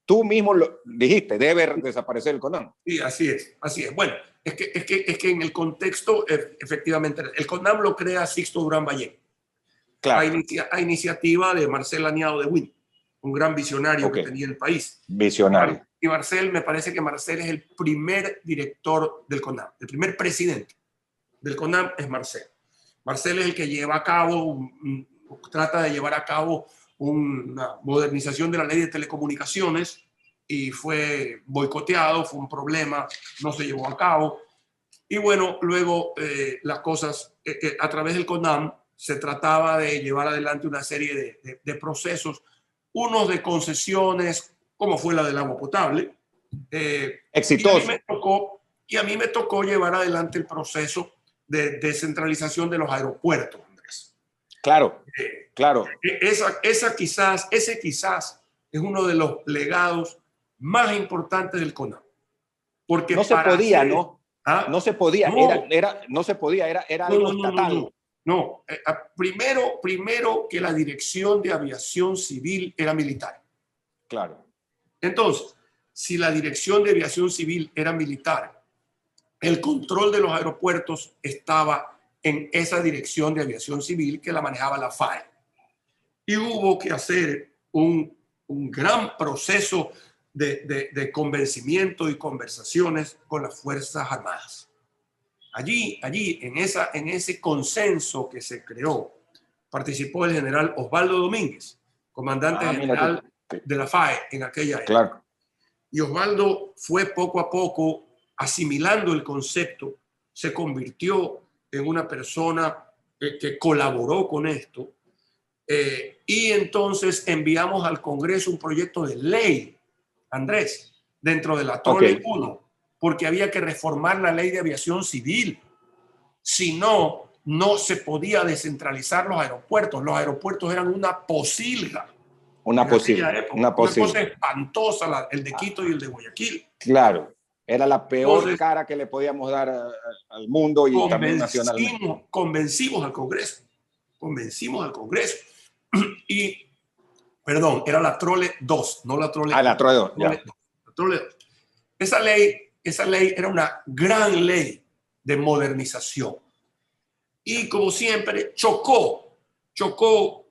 Speaker 2: tú mismo lo dijiste, debe desaparecer el CONAM.
Speaker 3: Sí, así es. Bueno, es que en el contexto, efectivamente, el CONAM lo crea Sixto Durán Ballén. Claro. A iniciativa de Marcel Aniado de Win, un gran visionario que tenía el país.
Speaker 2: Visionario.
Speaker 3: Y Marcel, me parece que Marcel es el primer director del CONAM, el primer presidente del CONAM es Marcel. Marcel es el que lleva a cabo, trata de llevar a cabo una modernización de la ley de telecomunicaciones y fue boicoteado, fue un problema, no se llevó a cabo. Y bueno, luego las cosas a través del CONAM se trataba de llevar adelante una serie de procesos, unos de concesiones, como fue la del agua potable.
Speaker 2: Exitoso.
Speaker 3: Y a mí me tocó llevar adelante el proceso de descentralización de los aeropuertos, Andrés.
Speaker 2: Claro, claro.
Speaker 3: Ese quizás es uno de los legados más importantes del CONAM. Porque
Speaker 2: no se podía, ¿no? No se podía, era algo estatal.
Speaker 3: No, primero que la Dirección de Aviación Civil era militar.
Speaker 2: Claro.
Speaker 3: Entonces, si la Dirección de Aviación Civil era militar, el control de los aeropuertos estaba en esa Dirección de Aviación Civil que la manejaba la FAE. Y hubo que hacer un gran proceso de convencimiento y conversaciones con las Fuerzas Armadas. Allí en ese consenso que se creó, participó el general Osvaldo Domínguez, comandante general de la FAE en aquella época.
Speaker 2: Claro.
Speaker 3: Y Osvaldo fue poco a poco asimilando el concepto, se convirtió en una persona que colaboró con esto. Y entonces enviamos al Congreso un proyecto de ley, Andrés, dentro de la Trole 1, porque había que reformar la ley de aviación civil. Si no, no se podía descentralizar los aeropuertos. Los aeropuertos eran una posilga.
Speaker 2: Una posilga.
Speaker 3: Una cosa espantosa, el de Quito y el de Guayaquil.
Speaker 2: Claro. Era la peor cara que le podíamos dar al mundo y también nacionalmente.
Speaker 3: Convencimos al Congreso. Y, perdón, era la Trole 2, no la Trole 1.
Speaker 2: La Trole 2.
Speaker 3: La Trole 2. Esa ley era una gran ley de modernización. Y como siempre, chocó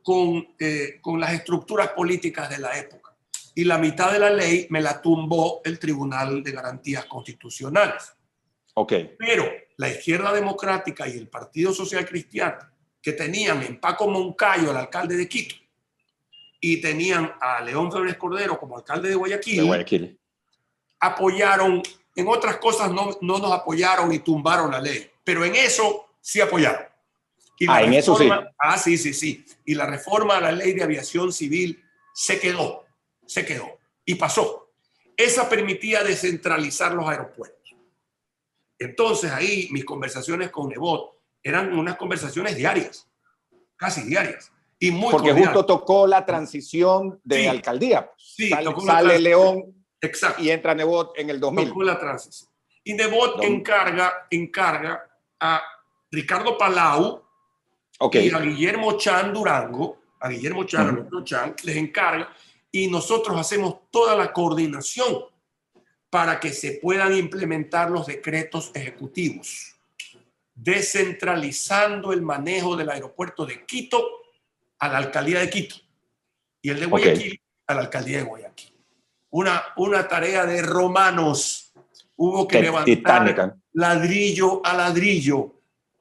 Speaker 3: con las estructuras políticas de la época. Y la mitad de la ley me la tumbó el Tribunal de Garantías Constitucionales. Pero la izquierda democrática y el Partido Social Cristiano, que tenían en Paco Moncayo, el alcalde de Quito, y tenían a León Febres Cordero como alcalde de Guayaquil, apoyaron. En otras cosas no nos apoyaron y tumbaron la ley, pero en eso sí apoyaron. Y
Speaker 2: en eso sí.
Speaker 3: Sí. Y la reforma a la ley de aviación civil se quedó y pasó. Esa permitía descentralizar los aeropuertos. Entonces ahí mis conversaciones con Nebot eran unas conversaciones diarias, casi diarias. Y muy
Speaker 2: porque
Speaker 3: cordiales.
Speaker 2: Justo tocó la transición de alcaldía.
Speaker 3: Sí,
Speaker 2: sale León.
Speaker 3: Exacto.
Speaker 2: Y entra Nebot en el 2000.
Speaker 3: Tocó la transición. Y Nebot encarga a Ricardo Palau y a Guillermo Chan Durango, a nuestro Chan, les encarga, y nosotros hacemos toda la coordinación para que se puedan implementar los decretos ejecutivos, descentralizando el manejo del aeropuerto de Quito a la alcaldía de Quito y el de Guayaquil a la alcaldía de Guayaquil. Una tarea de romanos. Hubo que levantar titánica, ladrillo a ladrillo,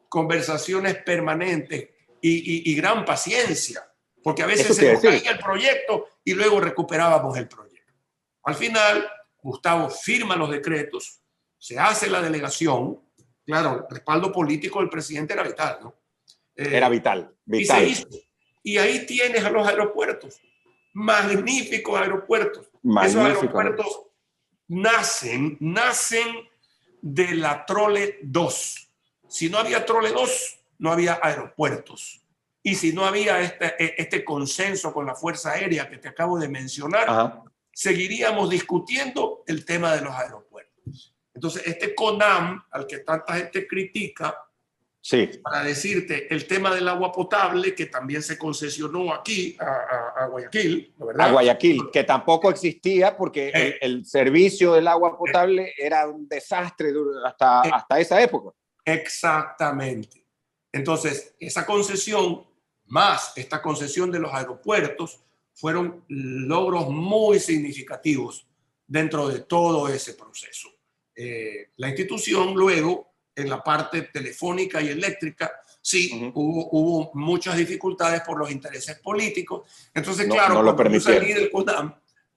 Speaker 3: conversaciones permanentes y gran paciencia, porque a veces se nos caía el proyecto y luego recuperábamos el proyecto. Al final, Gustavo firma los decretos, se hace la delegación. Claro, el respaldo político del presidente era vital, ¿no?
Speaker 2: Era vital.
Speaker 3: Y se hizo. Y ahí tienes a los aeropuertos. Magníficos aeropuertos. Esos aeropuertos nacen de la Trole 2. Si no había Trole 2, no había aeropuertos. Y si no había este consenso con la Fuerza Aérea que te acabo de mencionar, seguiríamos discutiendo el tema de los aeropuertos. Entonces, este CONAM, al que tanta gente critica, para decirte el tema del agua potable, que también se concesionó aquí a Guayaquil, ¿no, verdad?
Speaker 2: A Guayaquil, que tampoco existía porque el servicio del agua potable era un desastre hasta esa época.
Speaker 3: Exactamente. Entonces, esa concesión más esta concesión de los aeropuertos fueron logros muy significativos dentro de todo ese proceso. La institución luego, en la parte telefónica y eléctrica, sí, hubo muchas dificultades por los intereses políticos. Entonces, claro,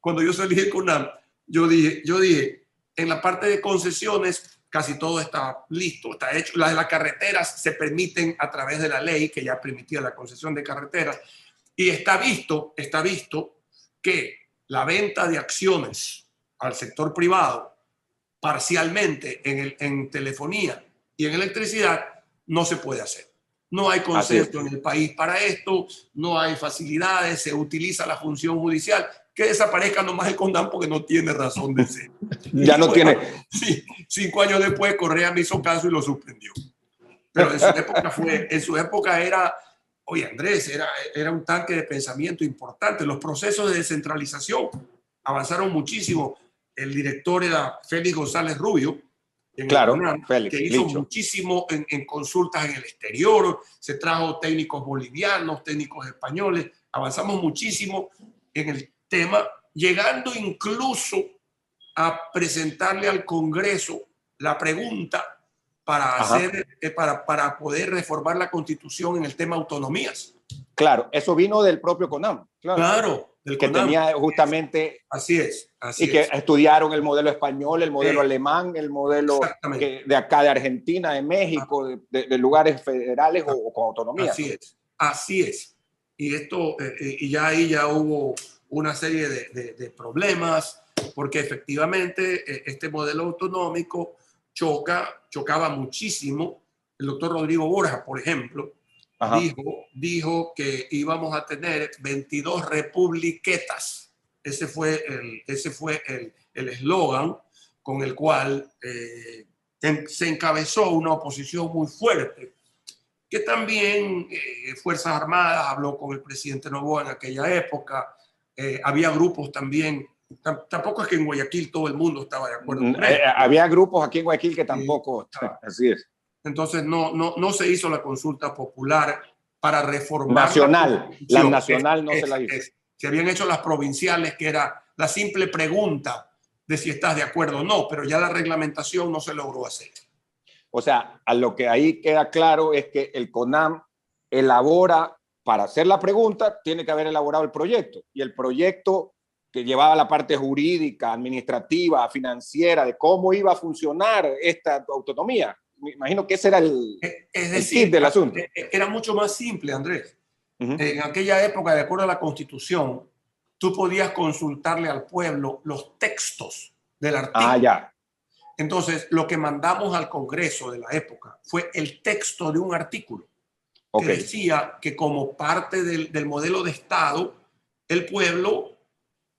Speaker 3: cuando yo salí del CONAM, yo dije, en la parte de concesiones, casi todo está listo, está hecho. Las de las carreteras se permiten a través de la ley que ya permitía la concesión de carreteras. Y está visto que la venta de acciones al sector privado, parcialmente en telefonía y en electricidad, no se puede hacer. No hay consenso en el país para esto, no hay facilidades, se utiliza la función judicial. Que desaparezca nomás el CONAM porque no tiene razón de ser.
Speaker 2: Ya no tiene.
Speaker 3: Sí, 5 años después Correa me hizo caso y lo suspendió. Pero en su época era, oye Andrés, era un tanque de pensamiento importante. Los procesos de descentralización avanzaron muchísimo. El director era Félix González Rubio,
Speaker 2: Claro,
Speaker 3: que
Speaker 2: Félix,
Speaker 3: hizo
Speaker 2: Licho.
Speaker 3: muchísimo en consultas en el exterior, se trajo técnicos bolivianos, técnicos españoles, avanzamos muchísimo en el tema, llegando incluso a presentarle al Congreso la pregunta para poder reformar la Constitución en el tema autonomías.
Speaker 2: Claro, eso vino del propio CONAM.
Speaker 3: Claro, del
Speaker 2: que
Speaker 3: CONAM.
Speaker 2: tenía justamente...
Speaker 3: Así es.
Speaker 2: Y que estudiaron el modelo español, el modelo alemán, el modelo de acá de Argentina, de México, de lugares federales o con autonomía.
Speaker 3: Así es. Y esto, y ya ahí ya hubo una serie de problemas, porque efectivamente este modelo autonómico chocaba muchísimo. El doctor Rodrigo Borja, por ejemplo, dijo que íbamos a tener 22 republiquetas. Ese fue el eslogan con el cual se encabezó una oposición muy fuerte, que también Fuerzas Armadas habló con el presidente Noboa en aquella época. Había grupos también. Tampoco es que en Guayaquil todo el mundo estaba de acuerdo con él.
Speaker 2: Había grupos aquí en Guayaquil que tampoco. Así es.
Speaker 3: Entonces no se hizo la consulta popular para reformar
Speaker 2: la nacional no se la hizo.
Speaker 3: Se habían hecho las provinciales, que era la simple pregunta de si estás de acuerdo o no, pero ya la reglamentación no se logró hacer.
Speaker 2: O sea, a lo que ahí queda claro es que el CONAM elabora, para hacer la pregunta, tiene que haber elaborado el proyecto. Y el proyecto que llevaba la parte jurídica, administrativa, financiera, de cómo iba a funcionar esta autonomía. Me imagino que ese era el kit del asunto.
Speaker 3: Era mucho más simple, Andrés. En aquella época, de acuerdo a la Constitución, tú podías consultarle al pueblo los textos del artículo.
Speaker 2: Ya.
Speaker 3: Entonces, lo que mandamos al Congreso de la época fue el texto de un artículo que decía que como parte del modelo de Estado, el pueblo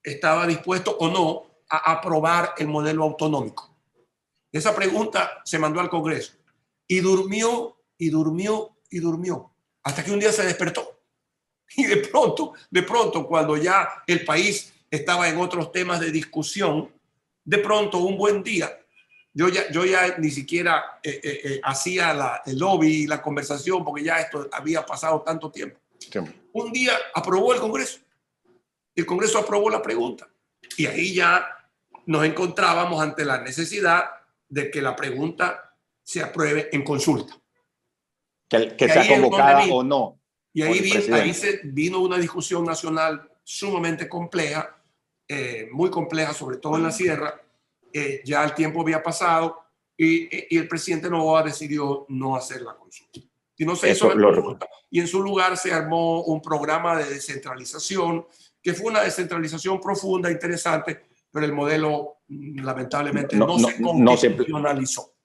Speaker 3: estaba dispuesto o no a aprobar el modelo autonómico. Esa pregunta se mandó al Congreso y durmió, hasta que un día se despertó. Y de pronto, cuando ya el país estaba en otros temas de discusión, de pronto, un buen día, yo ya ni siquiera hacía el lobby y la conversación, porque ya esto había pasado tanto tiempo. Un día aprobó el Congreso. El Congreso aprobó la pregunta. Y ahí ya nos encontrábamos ante la necesidad de que la pregunta se apruebe en consulta.
Speaker 2: Que sea convocada o no.
Speaker 3: Y ahí se vino una discusión nacional sumamente compleja, muy compleja, sobre todo en la sierra. Ya el tiempo había pasado y el presidente Noboa decidió no hacer la consulta. Y no se hizo la consulta. Y en su lugar se armó un programa de descentralización, que fue una descentralización profunda, interesante, pero el modelo lamentablemente no se constitucionalizó.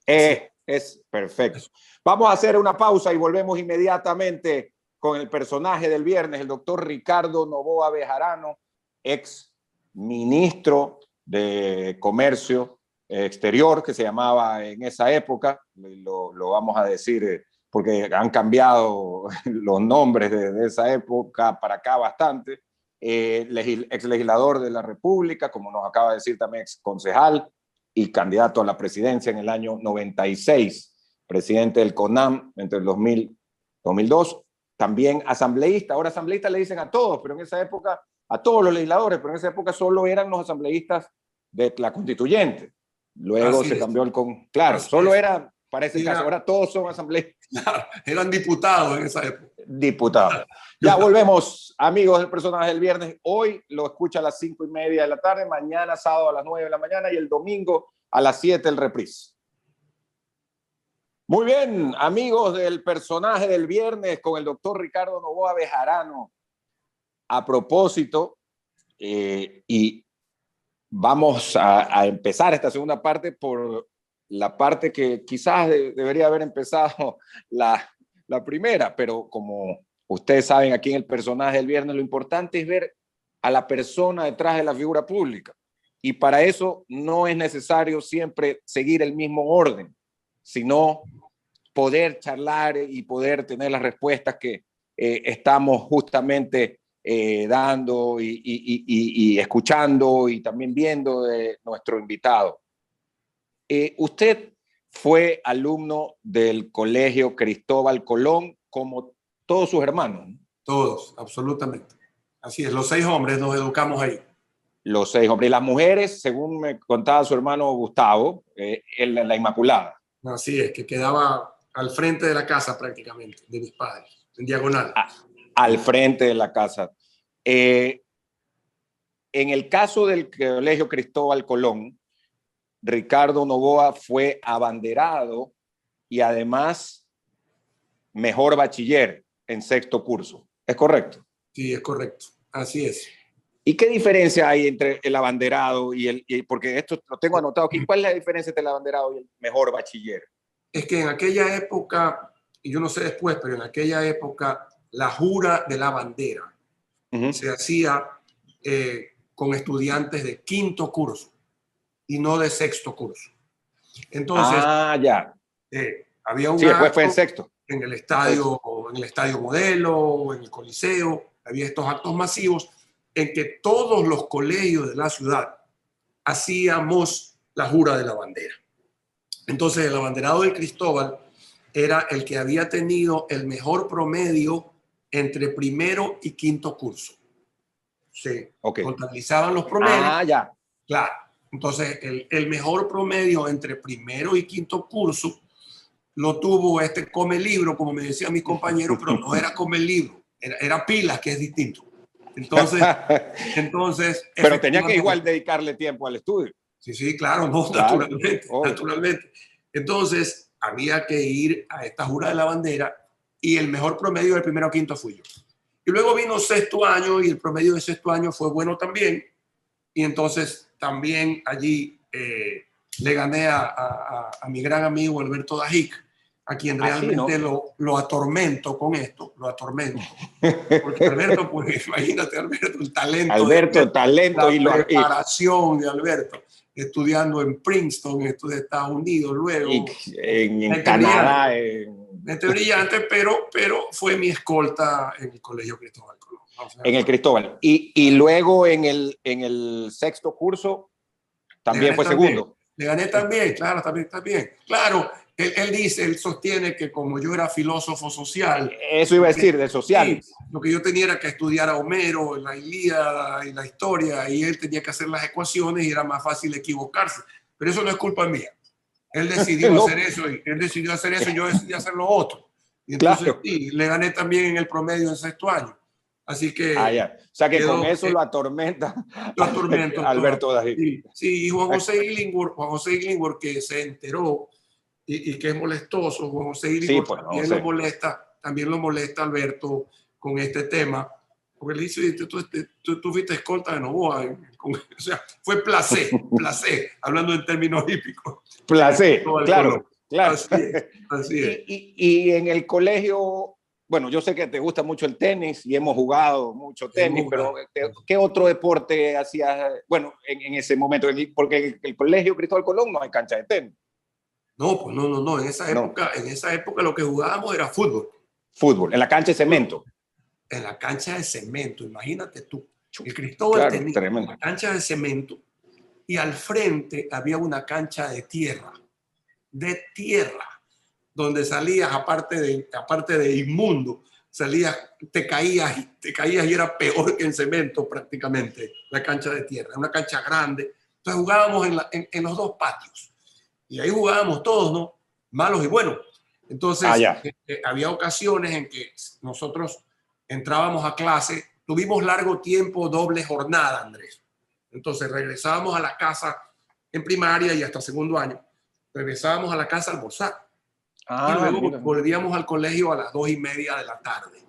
Speaker 2: Es perfecto. Vamos a hacer una pausa y volvemos inmediatamente con el personaje del viernes, el doctor Ricardo Noboa Bejarano, ex ministro de Comercio Exterior, que se llamaba en esa época. Lo vamos a decir porque han cambiado los nombres de esa época para acá bastante. Ex legislador de la República, como nos acaba de decir también, ex concejal y candidato a la presidencia en el año 96, presidente del CONAM entre el 2000 y 2002, también asambleísta. Ahora asambleísta le dicen a todos, pero en esa época, a todos los legisladores, pero en esa época solo eran los asambleístas de la constituyente. Luego se cambió el claro, solo era, para ese caso, ahora todos son asambleístas.
Speaker 3: Claro, eran diputados en esa época.
Speaker 2: Diputados. Ya volvemos, amigos del personaje del viernes. Hoy lo escucha a las 5:30 de la tarde, mañana sábado a las 9 de la mañana y el domingo a las 7 el reprise. Muy bien, amigos del personaje del viernes con el doctor Ricardo Noboa Bejarano. A propósito, y vamos a empezar esta segunda parte por la parte que quizás debería haber empezado la primera, pero como ustedes saben, aquí en el personaje del viernes lo importante es ver a la persona detrás de la figura pública. Y para eso no es necesario siempre seguir el mismo orden, sino poder charlar y poder tener las respuestas que estamos justamente dando y escuchando y también viendo de nuestro invitado. Usted fue alumno del Colegio Cristóbal Colón como todos sus hermanos.
Speaker 3: Todos, absolutamente. Así es, los 6 hombres nos educamos ahí.
Speaker 2: Los 6 hombres. Y las mujeres, según me contaba su hermano Gustavo, la Inmaculada.
Speaker 3: Así es, que quedaba al frente de la casa prácticamente, de mis padres, en diagonal.
Speaker 2: Al frente de la casa. En el caso del Colegio Cristóbal Colón, Ricardo Novoa fue abanderado y además mejor bachiller en 6º curso. ¿Es correcto?
Speaker 3: Sí, es correcto. Así es.
Speaker 2: ¿Y qué diferencia hay entre el abanderado porque esto lo tengo anotado aquí, ¿cuál es la diferencia entre el abanderado y el mejor bachiller?
Speaker 3: Es que en aquella época, y yo no sé después, pero en aquella época, la jura de la bandera se hacía con estudiantes de 5º curso y no de 6º curso. Entonces,
Speaker 2: ya.
Speaker 3: había un
Speaker 2: sí, después fue en
Speaker 3: acto
Speaker 2: 6º.
Speaker 3: En el estadio Modelo, en el Coliseo, había estos actos masivos en que todos los colegios de la ciudad hacíamos la jura de la bandera. Entonces, el abanderado del Cristóbal era el que había tenido el mejor promedio entre 1º y 5º curso. Se contabilizaban los promedios.
Speaker 2: Ya.
Speaker 3: Claro. Entonces, el mejor promedio entre 1º y 5º curso lo tuvo este come libro, como me decía mi compañero, pero no era come libro, era pilas, que es distinto. Entonces
Speaker 2: pero tenía que igual dedicarle tiempo al estudio.
Speaker 3: Sí, claro, no, claro, naturalmente. Entonces había que ir a esta jura de la bandera y el mejor promedio del 1º a 5º fui yo. Y luego vino 6º año y el promedio de 6º año fue bueno también. Y entonces también allí le gané a mi gran amigo Alberto Dajic, a quien realmente lo atormento con esto, lo atormento. Porque Alberto, pues imagínate, Alberto, el talento.
Speaker 2: Alberto, talento
Speaker 3: la preparación de Alberto, estudiando en Princeton, en Estados Unidos, luego.
Speaker 2: Y en Canadá.
Speaker 3: Mente brillante, pero fue mi escolta en el Colegio Cristóbal Colón. O sea,
Speaker 2: en el Cristóbal. Y luego en el 6º curso también fue segundo.
Speaker 3: Le gané también, claro, también. Claro, él sostiene que como yo era filósofo social.
Speaker 2: Eso iba a decir, de sociales.
Speaker 3: Sí, lo que yo tenía era que estudiar a Homero, la Ilíada y la historia, y él tenía que hacer las ecuaciones y era más fácil equivocarse. Pero eso no es culpa mía. Él decidió hacer eso y yo decidí hacer lo otro. Y entonces
Speaker 2: claro.
Speaker 3: Sí, le gané también en el promedio en 6º año. Así que.
Speaker 2: Ya. O sea que con eso lo atormenta. Alberto Dajic.
Speaker 3: Sí, y Juan José Illingworth, que se enteró y que es molestoso, Juan José Illingworth también lo molesta Alberto con este tema, porque le dice, tú fuiste escolta de Novoa, o sea, fue placé, hablando en términos hípicos.
Speaker 2: Placé, claro.
Speaker 3: Así es.
Speaker 2: Y en el colegio, bueno, yo sé que te gusta mucho el tenis y hemos jugado mucho tenis, pero ¿qué otro deporte hacías? Bueno, en ese momento, porque en el Colegio Cristóbal Colón no hay cancha de tenis.
Speaker 3: No, pues no. En esa época lo que jugábamos era fútbol.
Speaker 2: Fútbol, en la cancha de cemento.
Speaker 3: En la cancha de cemento, imagínate tú. El Cristóbal tenía una cancha de cemento y al frente había una cancha de tierra, donde salías, aparte de inmundo, te caías y era peor que en cemento prácticamente, la cancha de tierra, una cancha grande. Entonces jugábamos en los 2 patios. Y ahí jugábamos todos, ¿no? Malos y buenos. Entonces, había ocasiones en que nosotros entrábamos a clase, tuvimos largo tiempo doble jornada, Andrés. Entonces, regresábamos a la casa en primaria y hasta 2º año. Regresábamos a la casa a almorzar. Y luego volvíamos al colegio a las 2:30 de la tarde.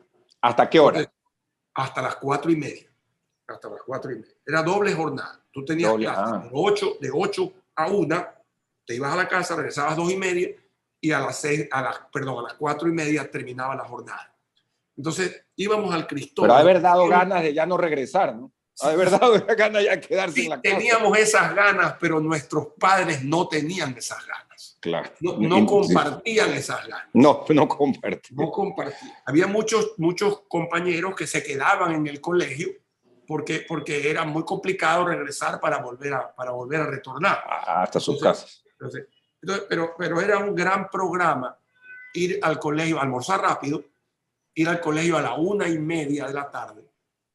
Speaker 2: ¿Hasta qué hora?
Speaker 3: Entonces, hasta las 4:30. Era doble jornada. Tú tenías clase de 8 a 1, te ibas a la casa, regresabas a 2:30 y a las 4:30 terminaba la jornada. Entonces íbamos al Cristóbal.
Speaker 2: Pero ha de haber dado ganas de ya no regresar, ¿no? Ha de haber dado ganas de ya quedarse en la casa.
Speaker 3: Teníamos esas ganas, pero nuestros padres no tenían esas ganas. ganas.
Speaker 2: Claro.
Speaker 3: No compartían esas ganas.
Speaker 2: No compartían.
Speaker 3: No compartían. Había muchos compañeros que se quedaban en el colegio porque era muy complicado regresar para volver a retornar.
Speaker 2: Hasta sus casas.
Speaker 3: Pero era un gran programa ir al colegio, almorzar rápido, ir al colegio a la 1:30 de la tarde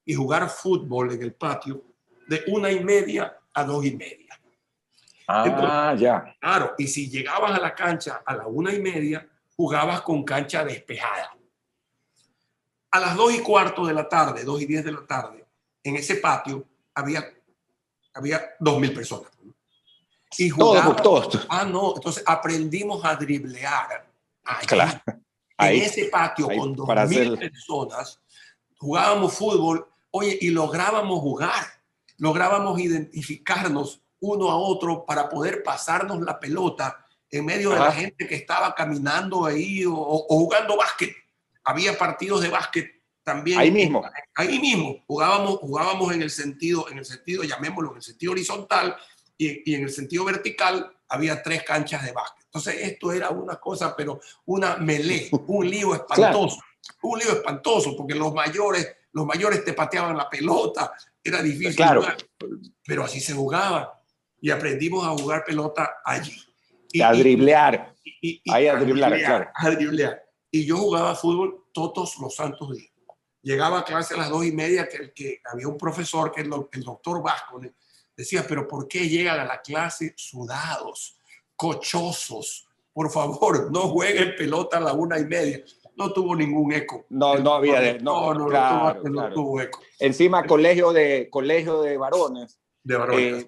Speaker 3: y jugar fútbol en el patio de 1:30 a 2:30. Entonces,
Speaker 2: Ya.
Speaker 3: Claro, y si llegabas a la cancha a la 1:30, jugabas con cancha despejada. A las 2:15 de la tarde, 2:10 de la tarde, en ese patio había 2.000 personas. Y jugábamos,
Speaker 2: todos.
Speaker 3: No, entonces aprendimos a driblear allí.
Speaker 2: Claro.
Speaker 3: En ese patio con 2.000 personas, jugábamos fútbol, oye, y lográbamos identificarnos uno a otro para poder pasarnos la pelota en medio de la gente que estaba caminando ahí o jugando básquet. Había partidos de básquet también.
Speaker 2: Ahí mismo
Speaker 3: jugábamos en el sentido, llamémoslo, en el sentido horizontal, y en el sentido vertical había 3 canchas de básquet. Entonces esto era una cosa, pero una melee, un lío espantoso. Claro. Un lío espantoso, porque los mayores te pateaban la pelota, era difícil jugar, pero así se jugaba. Y aprendimos a jugar pelota allí.
Speaker 2: A driblear.
Speaker 3: A driblear. Y yo jugaba fútbol todos los santos días. Llegaba a clase a las 2:30, que había un profesor, que es el doctor Vasco, decía, pero ¿por qué llegan a la clase sudados, cochosos? Por favor, no jueguen pelota a la 1:30. No tuvo ningún eco.
Speaker 2: No
Speaker 3: tuvo eco.
Speaker 2: Encima, colegio de varones.
Speaker 3: De varones.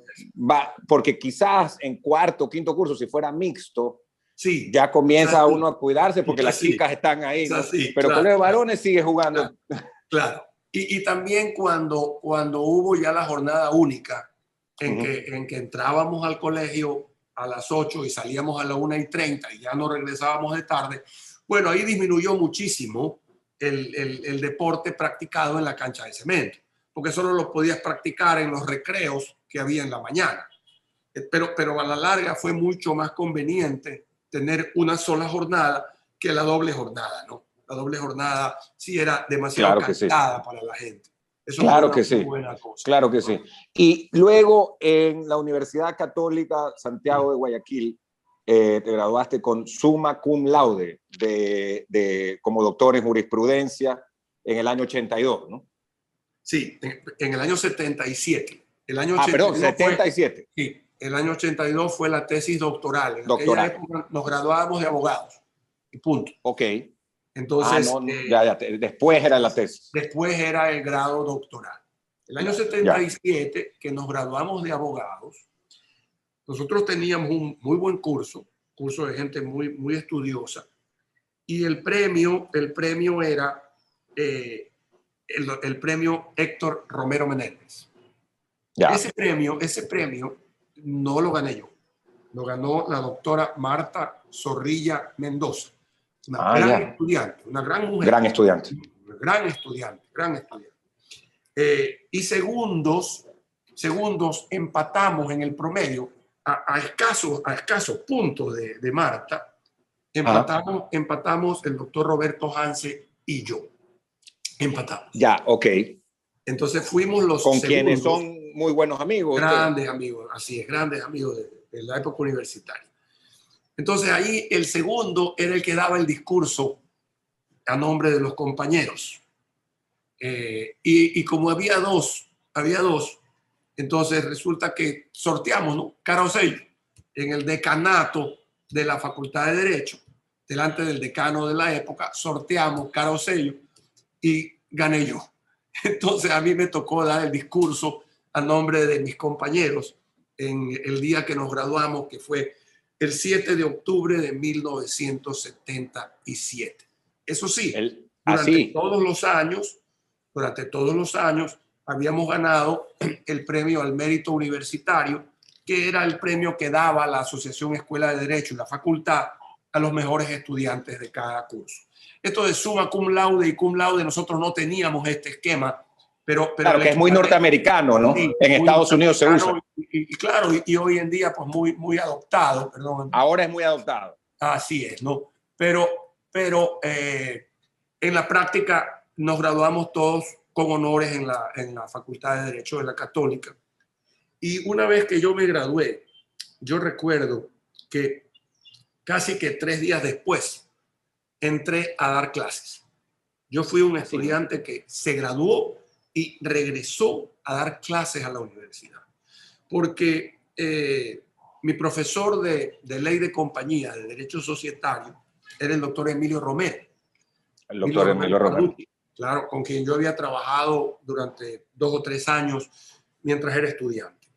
Speaker 2: Porque quizás en cuarto, quinto curso, si fuera mixto,
Speaker 3: sí,
Speaker 2: ya comienza uno a cuidarse porque las chicas están ahí. ¿No? Pero colegio de varones sigue jugando.
Speaker 3: Claro. Y también cuando hubo ya la jornada única, en que entrábamos al colegio a las 8 y salíamos a las 1:30 y ya no regresábamos de tarde, bueno, ahí disminuyó muchísimo el deporte practicado en la cancha de cemento, porque solo lo podías practicar en los recreos que había en la mañana. Pero a la larga fue mucho más conveniente tener una sola jornada que la doble jornada, ¿no? La doble jornada sí era demasiado cansada para la gente. Eso
Speaker 2: claro que sí. Claro que sí. Y luego en la Universidad Católica Santiago de Guayaquil te graduaste con summa cum laude como doctor en jurisprudencia en el año 82, ¿no?
Speaker 3: Sí, en el año 77. El año
Speaker 2: 82 perdón, 77.
Speaker 3: Sí, el año 82 fue la tesis doctoral. En aquella época nos graduábamos de abogados. Y punto.
Speaker 2: Ok.
Speaker 3: Entonces,
Speaker 2: después era la tesis.
Speaker 3: Después era el grado doctoral. El año 77, que nos graduamos de abogados, nosotros teníamos un muy buen curso de gente muy, muy estudiosa, y el premio era el premio Héctor Romero Menéndez. Ese premio no lo gané yo, lo ganó la doctora Marta Zorrilla Mendoza, una gran estudiante, una gran mujer.
Speaker 2: Gran estudiante.
Speaker 3: Y segundos empatamos en el promedio a escasos puntos de Marta. Empatamos el doctor Roberto Hanse y yo. Empatamos.
Speaker 2: Ya, ok.
Speaker 3: Entonces fuimos los
Speaker 2: con
Speaker 3: segundos,
Speaker 2: quienes son muy buenos amigos.
Speaker 3: Grandes amigos, así es, grandes amigos de la época universitaria. Entonces ahí el segundo era el que daba el discurso a nombre de los compañeros. Y como había dos, entonces resulta que sorteamos, ¿no? Carosello en el decanato de la Facultad de Derecho, delante del decano de la época, sorteamos carosello y gané yo. Entonces a mí me tocó dar el discurso a nombre de mis compañeros en el día que nos graduamos, que fue el 7 de octubre de 1977. Eso sí, durante todos los años habíamos ganado el premio al mérito universitario, que era el premio que daba la Asociación Escuela de Derecho y la facultad a los mejores estudiantes de cada curso. Esto de summa cum laude y cum laude, nosotros no teníamos este esquema
Speaker 2: Claro, que es muy norteamericano, ¿no?
Speaker 3: Sí,
Speaker 2: en Estados Unidos se usa.
Speaker 3: Claro, y hoy en día pues muy adoptado, perdón.
Speaker 2: Ahora es muy adoptado.
Speaker 3: Así es, ¿no? Pero en la práctica nos graduamos todos con honores en la Facultad de Derecho de la Católica. Y una vez que yo me gradué, yo recuerdo que casi que 3 días después entré a dar clases. Yo fui un estudiante que se graduó y regresó a dar clases a la universidad. Porque mi profesor de ley de compañía, de derecho societario, era el doctor Emilio Romero.
Speaker 2: El doctor Emilio Romero.
Speaker 3: Claro, con quien yo había trabajado durante 2 o 3 años mientras era estudiante.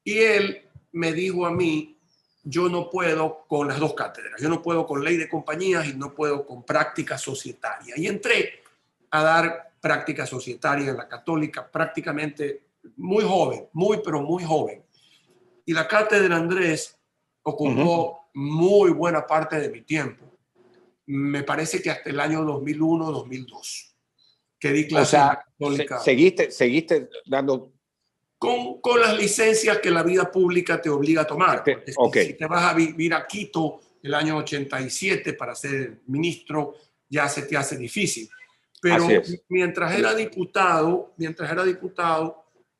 Speaker 3: Y él me dijo a mí, yo no puedo con las 2 cátedras, yo no puedo con ley de compañías y no puedo con práctica societaria. Y entré a dar práctica societaria en la Católica prácticamente muy joven, pero muy joven. Y la cátedra Andrés ocupó muy buena parte de mi tiempo. Me parece que hasta el año 2001, 2002, que di clases en la Católica.
Speaker 2: Seguiste dando...
Speaker 3: Con las licencias que la vida pública te obliga a tomar. Si te vas a vivir a Quito el año 87 para ser ministro, ya se te hace difícil. Pero mientras era diputado,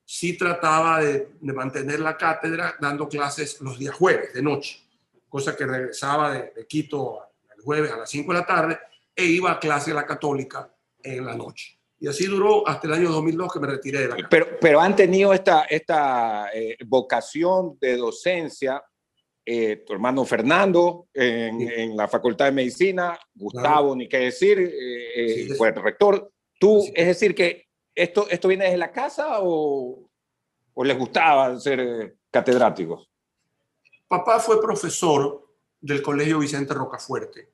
Speaker 3: sí trataba de mantener la cátedra dando clases los días jueves de noche, cosa que regresaba de Quito el jueves a las 5 de la tarde e iba a clase a la Católica en la noche. Y así duró hasta el año 2002 que me retiré de la cátedra.
Speaker 2: Pero han tenido esta vocación de docencia, tu hermano Fernando en la Facultad de Medicina, Gustavo, claro, ni qué decir, fue rector. Tú, es decir, que ¿esto viene desde la casa o les gustaba ser catedráticos?
Speaker 3: Papá fue profesor del Colegio Vicente Rocafuerte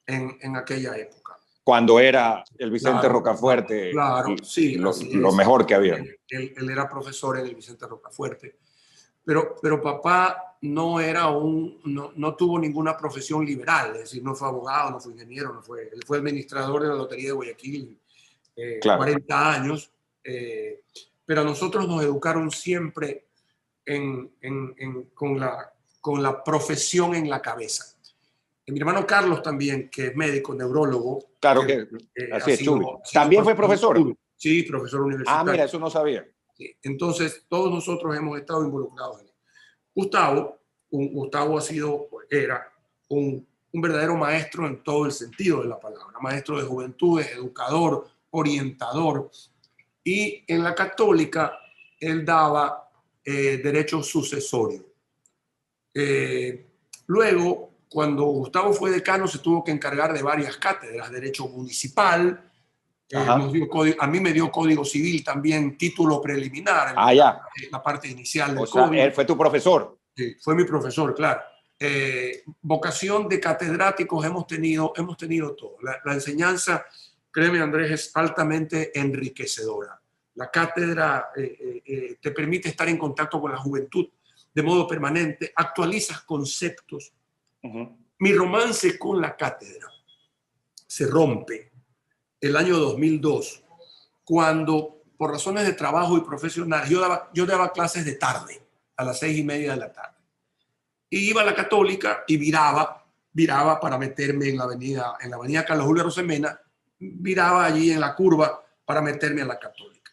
Speaker 3: en aquella época.
Speaker 2: Cuando era el Vicente Rocafuerte,
Speaker 3: claro, sí,
Speaker 2: lo mejor que había.
Speaker 3: Él era profesor en el Vicente Rocafuerte. Pero papá no tuvo ninguna profesión liberal, es decir, no fue abogado, no fue ingeniero, él fue administrador de la Lotería de Guayaquil, claro, 40 años, pero a nosotros nos educaron siempre con la profesión en la cabeza. Y mi hermano Carlos también, que es médico, neurólogo.
Speaker 2: Claro que así es, Chuy. ¿También fue profesor?
Speaker 3: Sí, profesor universitario.
Speaker 2: Ah, mira, eso no sabía.
Speaker 3: Sí. Entonces, todos nosotros hemos estado involucrados en él. Gustavo era un verdadero maestro en todo el sentido de la palabra. Maestro de juventudes, educador, orientador. Y en la Católica, él daba derecho sucesorio. Luego, cuando Gustavo fue decano, se tuvo que encargar de varias cátedras, derecho municipal, a mí me dio código civil también, título preliminar, la parte inicial del código.
Speaker 2: Él fue tu profesor.
Speaker 3: Sí, fue mi profesor, claro. Vocación de catedráticos hemos tenido todo. La enseñanza, créeme Andrés, es altamente enriquecedora. La cátedra te permite estar en contacto con la juventud de modo permanente, actualizas conceptos. Mi romance con la cátedra se rompe el año 2002, cuando por razones de trabajo y profesional, yo daba clases de tarde, a las 6:30 de la tarde. Y iba a la Católica y viraba para meterme en la avenida Carlos Julio Rosemena, viraba allí en la curva para meterme a la Católica.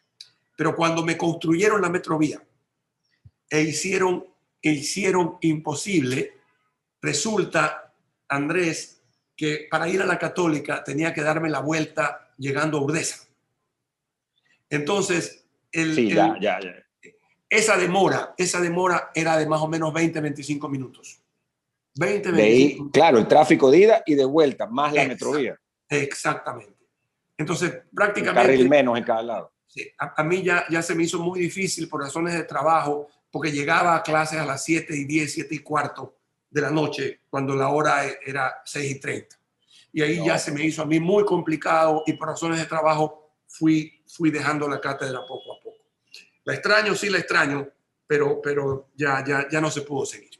Speaker 3: Pero cuando me construyeron la metrovía e hicieron imposible, resulta, Andrés, que para ir a la Católica tenía que darme la vuelta llegando a Urdesa. Entonces, esa demora era de más o menos 20-25 minutos.
Speaker 2: 20-25. Claro, el tráfico de ida y de vuelta, más la metrovía.
Speaker 3: Exactamente. Entonces, prácticamente...
Speaker 2: Un carril menos en cada lado.
Speaker 3: Sí, a mí ya se me hizo muy difícil por razones de trabajo, porque llegaba a clases a las 7:10, 7:15 de la noche, cuando la hora era 6:30. Y ahí ya se me hizo a mí muy complicado y por razones de trabajo fui dejando la cátedra poco a poco. La extraño, sí la extraño, pero ya no se pudo seguir.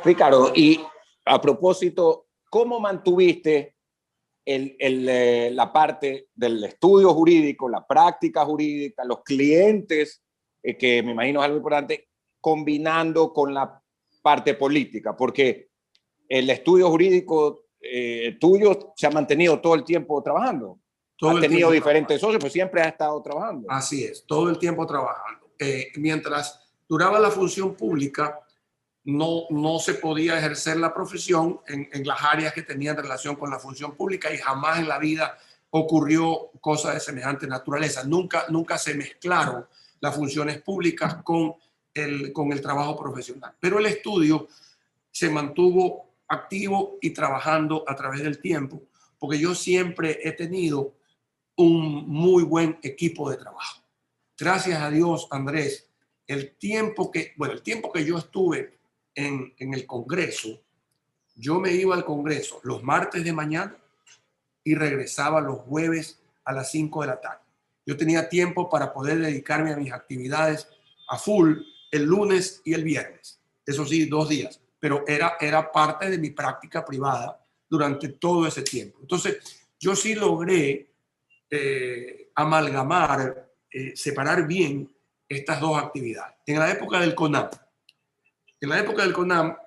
Speaker 2: Ricardo, y a propósito, ¿cómo mantuviste la parte del estudio jurídico, la práctica jurídica, los clientes, que me imagino es algo importante, combinando con la parte política, porque el estudio jurídico tuyo se ha mantenido todo el tiempo trabajando. Ha tenido diferentes socios, pero siempre ha estado trabajando.
Speaker 3: Así es, todo el tiempo trabajando. Mientras duraba la función pública, no se podía ejercer la profesión en las áreas que tenían relación con la función pública y jamás en la vida ocurrió cosa de semejante naturaleza. Nunca se mezclaron las funciones públicas con el trabajo profesional. Pero el estudio se mantuvo activo y trabajando a través del tiempo, porque yo siempre he tenido un muy buen equipo de trabajo. Gracias a Dios, Andrés, el tiempo que yo estuve en el Congreso, yo me iba al Congreso los martes de mañana y regresaba los jueves a las 5 de la tarde. Yo tenía tiempo para poder dedicarme a mis actividades a full el lunes y el viernes. Eso sí, 2 días, pero era parte de mi práctica privada durante todo ese tiempo. Entonces, yo sí logré amalgamar, separar bien estas dos actividades. En la época del CONAM,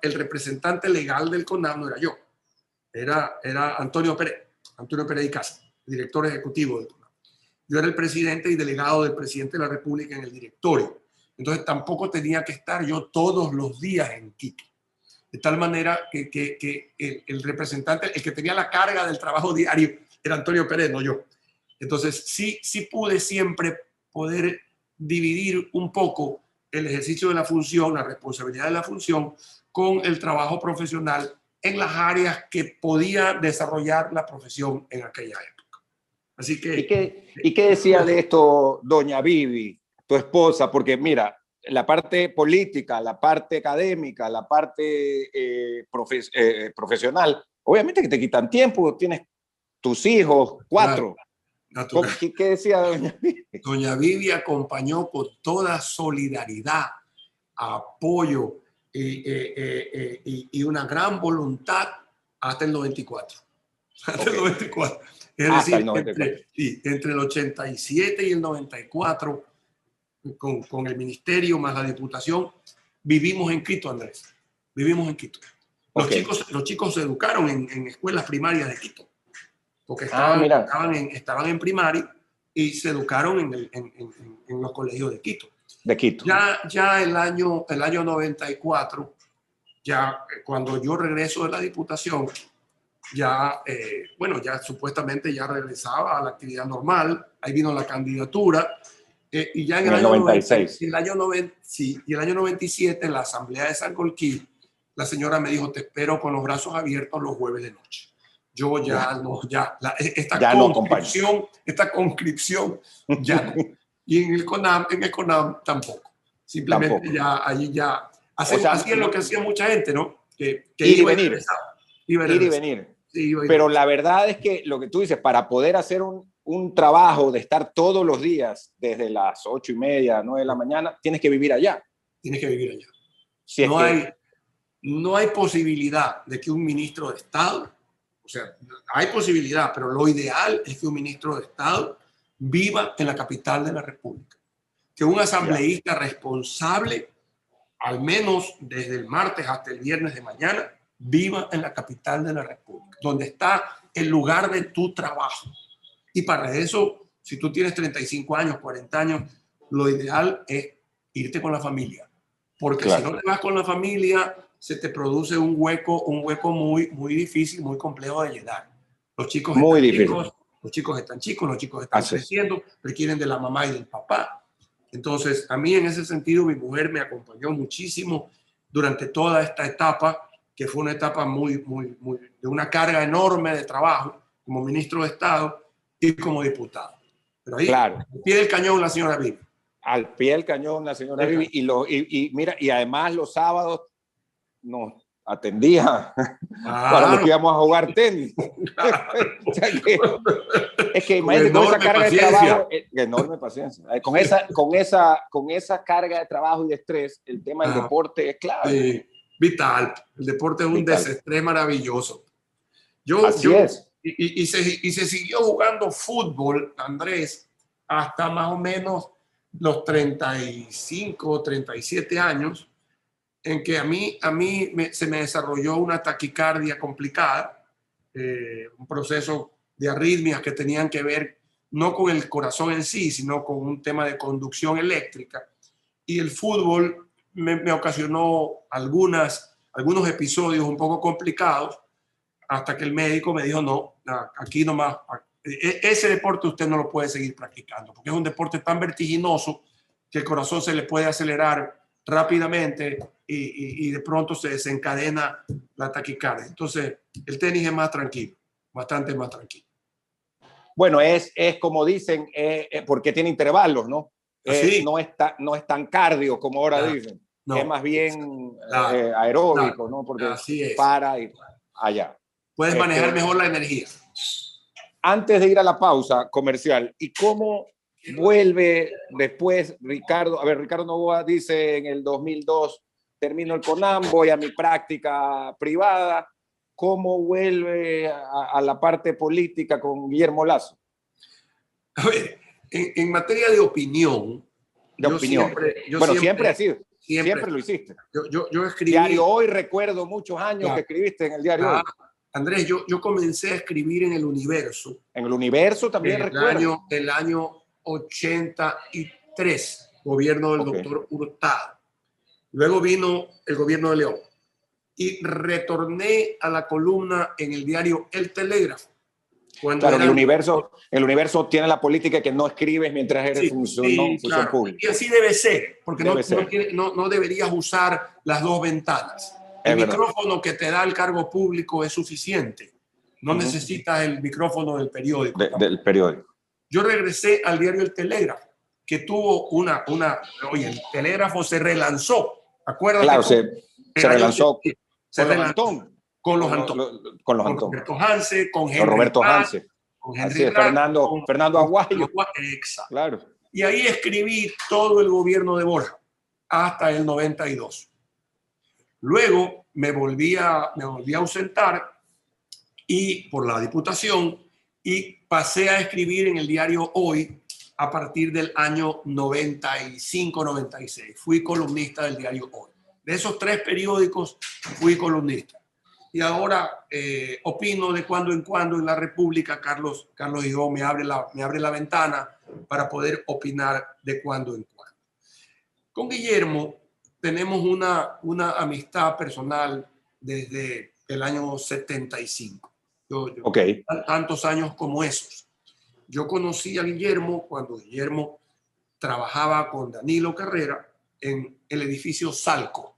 Speaker 3: el representante legal del CONAM no era yo, era Antonio Pérez y Casa, director ejecutivo del CONAM. Yo era el presidente y delegado del presidente de la República en el directorio. Entonces tampoco tenía que estar yo todos los días en Quito. De tal manera que el representante, el que tenía la carga del trabajo diario, era Antonio Pérez, no yo. Entonces sí pude siempre poder dividir un poco el ejercicio de la función, la responsabilidad de la función, con el trabajo profesional en las áreas que podía desarrollar la profesión en aquella época. Así que...
Speaker 2: ¿Y qué decía de esto doña Vivi, tu esposa? Porque mira, la parte política, la parte académica, la parte profesional, obviamente que te quitan tiempo, tienes tus hijos, 4. Claro. ¿Qué decía doña Vivi?
Speaker 3: Doña Vivi acompañó con toda solidaridad, apoyo y una gran voluntad hasta el 94. Hasta el 94. Es decir, el 94. Entre el 87 y el 94, con el ministerio más la diputación, vivimos en Quito, Andrés. Vivimos en Quito. Los chicos se educaron en escuelas primarias de Quito, porque estaban en primaria y se educaron en los colegios de Quito. Ya el año 94, ya cuando yo regreso de la diputación, ya supuestamente ya regresaba a la actividad normal. Ahí vino la candidatura y ya en el año 96. Y el año 97, en la asamblea de San Colquí, la señora me dijo: te espero con los brazos abiertos los jueves de noche. Yo esta conscripción ya no. Y en el CONAM tampoco. Simplemente así es lo que hacía mucha gente, ¿no? Que
Speaker 2: ir y venir. Ir y venir. Sí, pero la verdad es que lo que tú dices, para poder hacer un trabajo de estar todos los días desde las 8:30, 9 de la mañana, tienes que vivir allá.
Speaker 3: Tienes que vivir allá. No hay posibilidad de que un ministro de Estado, o sea, hay posibilidad, pero lo ideal es que un ministro de Estado viva en la capital de la República. Que un asambleísta responsable, al menos desde el martes hasta el viernes de mañana, viva en la capital de la República, donde está el lugar de tu trabajo. Y para eso, si tú tienes 35 años, 40 años, lo ideal es irte con la familia. Porque si no te vas con la familia, se te produce un hueco muy, muy difícil, muy complejo de llenar. Los chicos están chicos, los chicos están creciendo, requieren de la mamá y del papá. Entonces, a mí en ese sentido, mi mujer me acompañó muchísimo durante toda esta etapa, que fue una etapa muy, muy, muy, de una carga enorme de trabajo como ministro de Estado y como diputado. Pero ahí, al pie del cañón, la señora Vivi.
Speaker 2: Al pie del cañón, la señora Vivi. Y además los sábados nos atendía para los que íbamos a jugar tenis. O sea es que imagínate con esa carga de trabajo, enorme paciencia. Con esa carga de trabajo y de estrés, el tema del deporte es clave.
Speaker 3: Vital. El deporte es un desestrés maravilloso. y se siguió jugando fútbol, Andrés, hasta más o menos los 35, 37 años, en que se me desarrolló una taquicardia complicada, un proceso de arritmias que tenían que ver no con el corazón en sí, sino con un tema de conducción eléctrica. Y el fútbol me ocasionó algunos episodios un poco complicados, hasta que el médico me dijo, no, aquí nomás, ese deporte usted no lo puede seguir practicando, porque es un deporte tan vertiginoso que el corazón se le puede acelerar rápidamente y de pronto se desencadena la taquicardia. Entonces, el tenis es más tranquilo, bastante más tranquilo.
Speaker 2: Bueno, es como dicen, porque tiene intervalos, ¿no? No es tan cardio como ahora dicen. No, es más bien aeróbico, ¿no? Porque para y allá.
Speaker 3: Puedes manejar mejor la energía.
Speaker 2: Antes de ir a la pausa comercial, ¿y cómo vuelve después Ricardo? A ver, Ricardo Novoa dice en el 2002, termino el CONAM, voy a mi práctica privada. ¿Cómo vuelve a la parte política con Guillermo Lasso?
Speaker 3: A ver, en materia de opinión.
Speaker 2: Siempre ha sido. Siempre lo hiciste.
Speaker 3: Yo escribí.
Speaker 2: Diario Hoy, recuerdo muchos años que escribiste en el Diario Hoy.
Speaker 3: Andrés, yo comencé a escribir en El Universo.
Speaker 2: En El Universo también recuerdo.
Speaker 3: El año 83, gobierno del doctor Hurtado. Luego vino el gobierno de León. Y retorné a la columna en el diario El Telégrafo.
Speaker 2: Claro, el universo tiene la política que no escribes mientras eres función pública.
Speaker 3: Y así debe ser, porque no deberías usar las dos ventanas. El micrófono que te da el cargo público es suficiente. No necesitas el micrófono del periódico.
Speaker 2: Del periódico.
Speaker 3: Yo regresé al diario El Telégrafo, que tuvo Oye, el Telégrafo se relanzó. Acuérdate.
Speaker 2: Claro, se relanzó.
Speaker 3: Con los Antón.
Speaker 2: Con Roberto
Speaker 3: Hanse, con
Speaker 2: Roberto Hanse.
Speaker 3: Con Henry
Speaker 2: Fernando Aguayo.
Speaker 3: Exacto.
Speaker 2: Claro.
Speaker 3: Y ahí escribí todo el gobierno de Borja hasta el 92. Luego me volví a ausentar y por la diputación y pasé a escribir en el diario Hoy a partir del año 95-96. Fui columnista del diario Hoy. De esos 3 periódicos fui columnista. Y ahora opino de cuando en cuando en la República. Carlos Hijó me abre la ventana para poder opinar de cuando en cuando. Con Guillermo tenemos una amistad personal desde el año 75. Tantos años como esos. Yo conocí a Guillermo cuando Guillermo trabajaba con Danilo Carrera en el edificio Salco.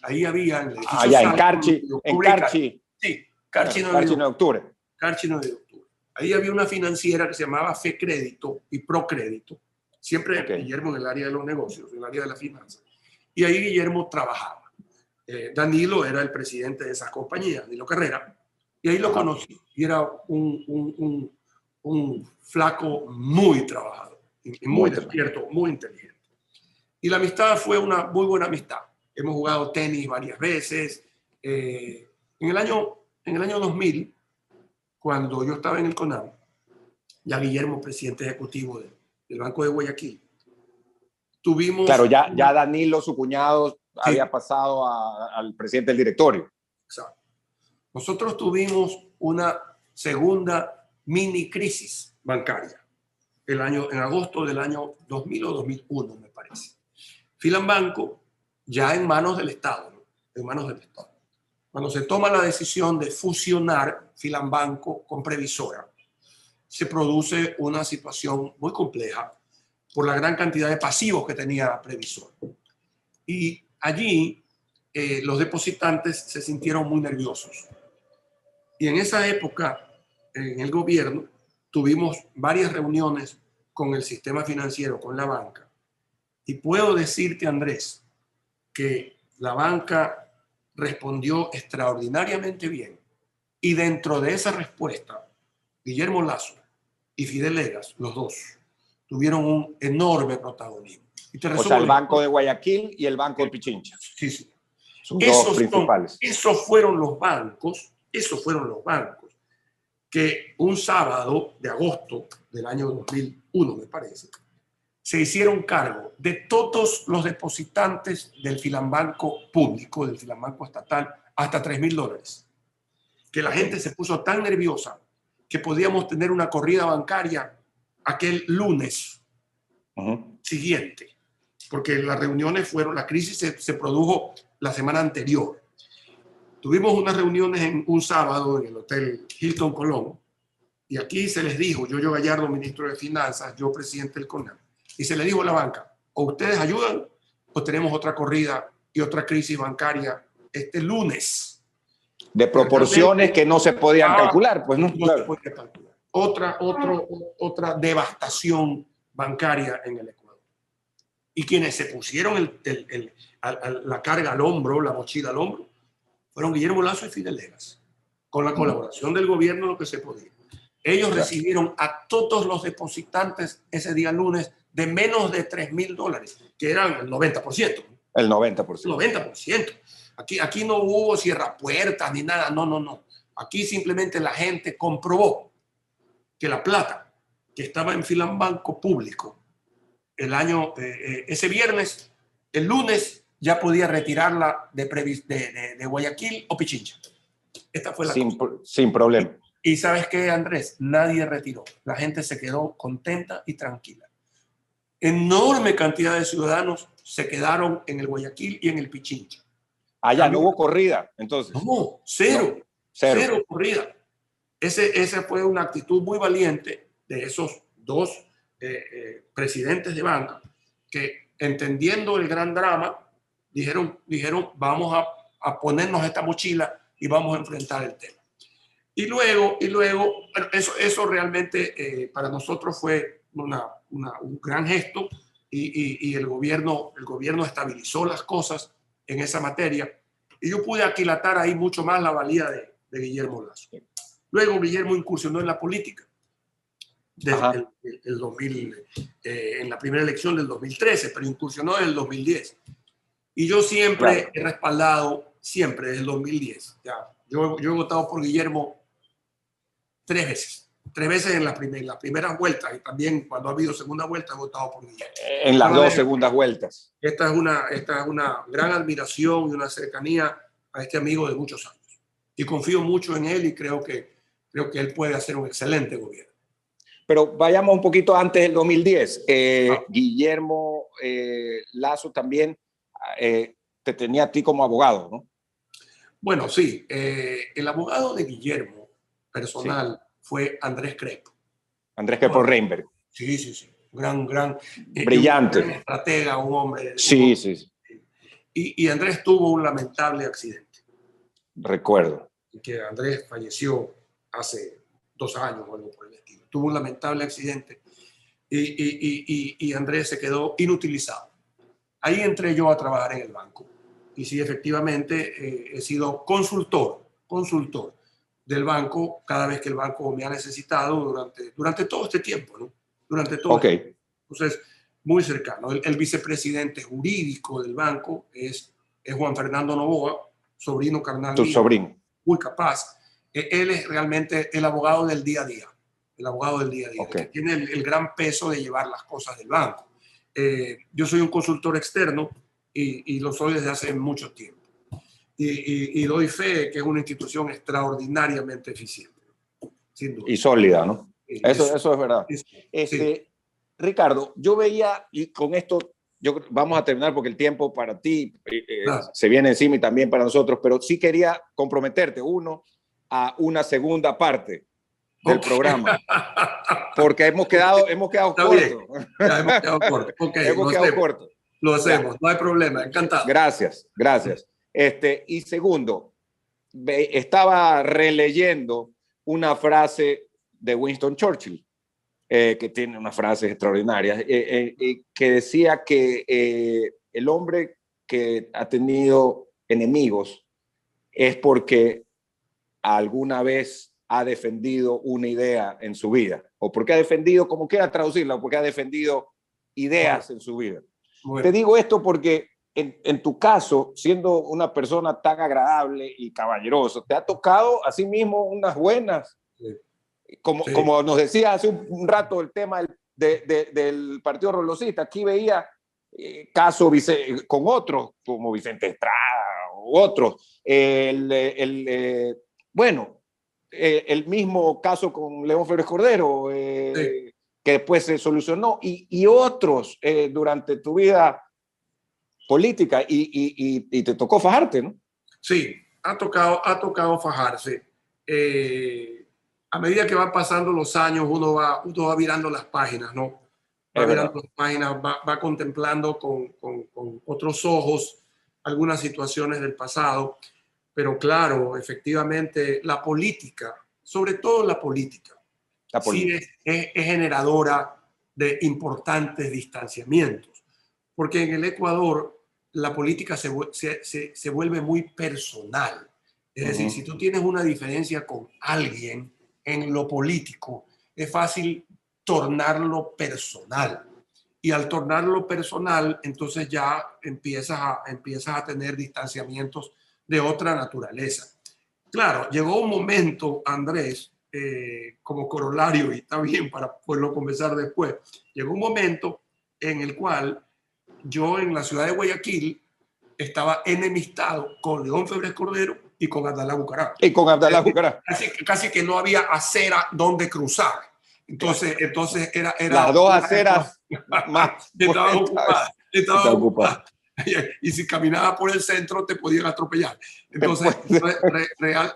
Speaker 3: Ahí había en el edificio
Speaker 2: Salco, en Carchi.
Speaker 3: Sí, Carchi 9 de octubre. Carchi 9 de octubre. Ahí había una financiera que se llamaba Fe Crédito y Procrédito. Siempre Guillermo en el área de los negocios, en el área de la finanza. Y ahí Guillermo trabajaba. Danilo era el presidente de esa compañía, Danilo Carrera. Y ahí lo conocí. Y era un flaco muy trabajador, muy despierto, muy inteligente. Y la amistad fue una muy buena amistad. Hemos jugado tenis varias veces. En el año 2000, cuando yo estaba en el CONAM, ya Guillermo, presidente ejecutivo del Banco de Guayaquil, tuvimos...
Speaker 2: Claro, ya Danilo, su cuñado, había pasado al presidente del directorio.
Speaker 3: Exacto. Nosotros tuvimos una segunda mini crisis bancaria en agosto del año 2000 o 2001, me parece. Filambanco ya en manos del Estado, ¿no? En manos del Estado. Cuando se toma la decisión de fusionar Filambanco con Previsora, se produce una situación muy compleja por la gran cantidad de pasivos que tenía Previsora. Y allí los depositantes se sintieron muy nerviosos. Y en esa época, en el gobierno, tuvimos varias reuniones con el sistema financiero, con la banca. Y puedo decirte, Andrés, que la banca respondió extraordinariamente bien. Y dentro de esa respuesta, Guillermo Lasso y Fidel Egas, los dos, tuvieron un enorme protagonismo. Y
Speaker 2: o sea, el Banco de Guayaquil y el Banco de Pichincha.
Speaker 3: Sí, sí.
Speaker 2: Son dos principales.
Speaker 3: Esos fueron los bancos que un sábado de agosto del año 2001, me parece, se hicieron cargo de todos los depositantes del Filambanco público, del Filambanco estatal, hasta $3,000. Que la gente se puso tan nerviosa que podíamos tener una corrida bancaria aquel lunes siguiente, porque las reuniones la crisis se produjo la semana anterior. Tuvimos unas reuniones en un sábado en el Hotel Hilton Colón, y aquí se les dijo, Yoyo Gallardo, ministro de Finanzas, yo presidente del CONAM, y se le dijo a la banca, o ustedes ayudan o tenemos otra corrida y otra crisis bancaria este lunes.
Speaker 2: De proporciones que no se podían calcular, pues no.
Speaker 3: No se podía calcular. Otra devastación bancaria en el Ecuador. Y quienes se pusieron la carga al hombro, la mochila al hombro, fueron Guillermo Lasso y Fidel Legas, con la colaboración del gobierno, lo que se podía. Ellos recibieron a todos los depositantes ese día lunes de menos de $3,000, que eran el 90%.
Speaker 2: El 90%.
Speaker 3: 90%. Aquí no hubo cierrapuertas ni nada, no. Aquí simplemente la gente comprobó que la plata que estaba en Filambanco público ese viernes, el lunes ya podía retirarla de Guayaquil o Pichincha. Esta fue la cosa.
Speaker 2: Sin problema.
Speaker 3: Y ¿sabes qué, Andrés? Nadie retiró. La gente se quedó contenta y tranquila. Enorme cantidad de ciudadanos se quedaron en el Guayaquil y en el Pichincha.
Speaker 2: Allá no hubo corrida, entonces.
Speaker 3: No, cero corrida. Esa fue una actitud muy valiente de esos dos presidentes de banca que, entendiendo el gran drama, dijeron vamos a ponernos esta mochila y vamos a enfrentar el tema. Y luego bueno, eso realmente para nosotros fue un gran gesto y el gobierno estabilizó las cosas en esa materia. Y yo pude aquilatar ahí mucho más la valía de Guillermo Lasso. Luego Guillermo incursionó en la política desde el 2000, en la primera elección del 2013, pero incursionó en el 2010. Y yo siempre he respaldado, siempre desde el 2010. Yo he votado por Guillermo 3 veces. 3 veces en las primeras vueltas, y también cuando ha habido segunda vuelta he votado por Guillermo.
Speaker 2: En las dos segundas vueltas.
Speaker 3: Esta es una gran admiración y una cercanía a este amigo de muchos años. Y confío mucho en él y creo que él puede hacer un excelente gobierno.
Speaker 2: Pero vayamos un poquito antes del 2010. Guillermo Lasso también te tenía a ti como abogado, ¿no?
Speaker 3: Bueno, sí. El abogado de Guillermo personal fue Andrés Crespo.
Speaker 2: Andrés Crespo Reinberg.
Speaker 3: Sí. Gran
Speaker 2: brillante.
Speaker 3: Un estratega, un hombre.
Speaker 2: Sí.
Speaker 3: Y Andrés tuvo un lamentable accidente.
Speaker 2: Recuerdo.
Speaker 3: Que Andrés falleció hace 2 años o algo por el estilo. Tuvo un lamentable accidente y Andrés se quedó inutilizado. Ahí entré yo a trabajar en el banco. Y sí, efectivamente, he sido consultor del banco cada vez que el banco me ha necesitado durante todo este tiempo, ¿no? Durante todo este tiempo. Entonces, muy cercano. El vicepresidente jurídico del banco es Juan Fernando Novoa, sobrino carnal.
Speaker 2: Tu sobrino.
Speaker 3: Muy capaz. Él es realmente el abogado del día a día. El abogado del día a día. Que tiene el gran peso de llevar las cosas del banco. Yo soy un consultor externo y lo soy desde hace mucho tiempo. Y doy fe que es una institución extraordinariamente eficiente. Sin duda.
Speaker 2: Y sólida, ¿no? Eso es verdad.
Speaker 3: Sí.
Speaker 2: Ricardo, yo veía, y con esto vamos a terminar porque el tiempo para ti se viene encima y también para nosotros, pero sí quería comprometerte, a una segunda parte del programa. Porque hemos quedado cortos.
Speaker 3: Ya hemos quedado cortos.
Speaker 2: Hemos quedado cortos.
Speaker 3: Lo hacemos, no hay problema, encantado.
Speaker 2: Gracias. Y segundo, estaba releyendo una frase de Winston Churchill, que tiene unas frases extraordinarias, que decía que el hombre que ha tenido enemigos es porque alguna vez ha defendido una idea en su vida, o porque ha defendido, como quiera traducirla, o porque ha defendido ideas en su vida. Te digo esto porque en tu caso, siendo una persona tan agradable y caballeroso, te ha tocado asimismo unas buenas Como, como nos decía hace un rato el tema del Partido Rolosista, aquí veía casos con otros, como Vicente Estrada u otros. Bueno, el mismo caso con León Febres Cordero, sí, que después se solucionó, y otros durante tu vida política, y te tocó fajarte, ¿no?
Speaker 3: Sí, ha tocado fajarse. A medida que van pasando los años, uno va virando las páginas, ¿no? Va virando las páginas, va contemplando con otros ojos algunas situaciones del pasado. Pero claro, efectivamente, la política, sobre todo la política. Sí es generadora de importantes distanciamientos. Porque en el Ecuador la política se vuelve muy personal. Es decir, si tú tienes una diferencia con alguien en lo político, es fácil tornarlo personal. Y al tornarlo personal, entonces ya empiezas a tener distanciamientos de otra naturaleza. Claro, llegó un momento, Andrés, como corolario, y está bien para poderlo conversar después, llegó un momento en el cual yo en la ciudad de Guayaquil estaba enemistado con León Febres Cordero y con Abdalá Bucaram.
Speaker 2: Y con Abdalá Bucaram.
Speaker 3: Casi que no había acera donde cruzar. Entonces era
Speaker 2: las dos aceras más
Speaker 3: estaban ocupadas. Y si caminabas por el centro te podían atropellar. Entonces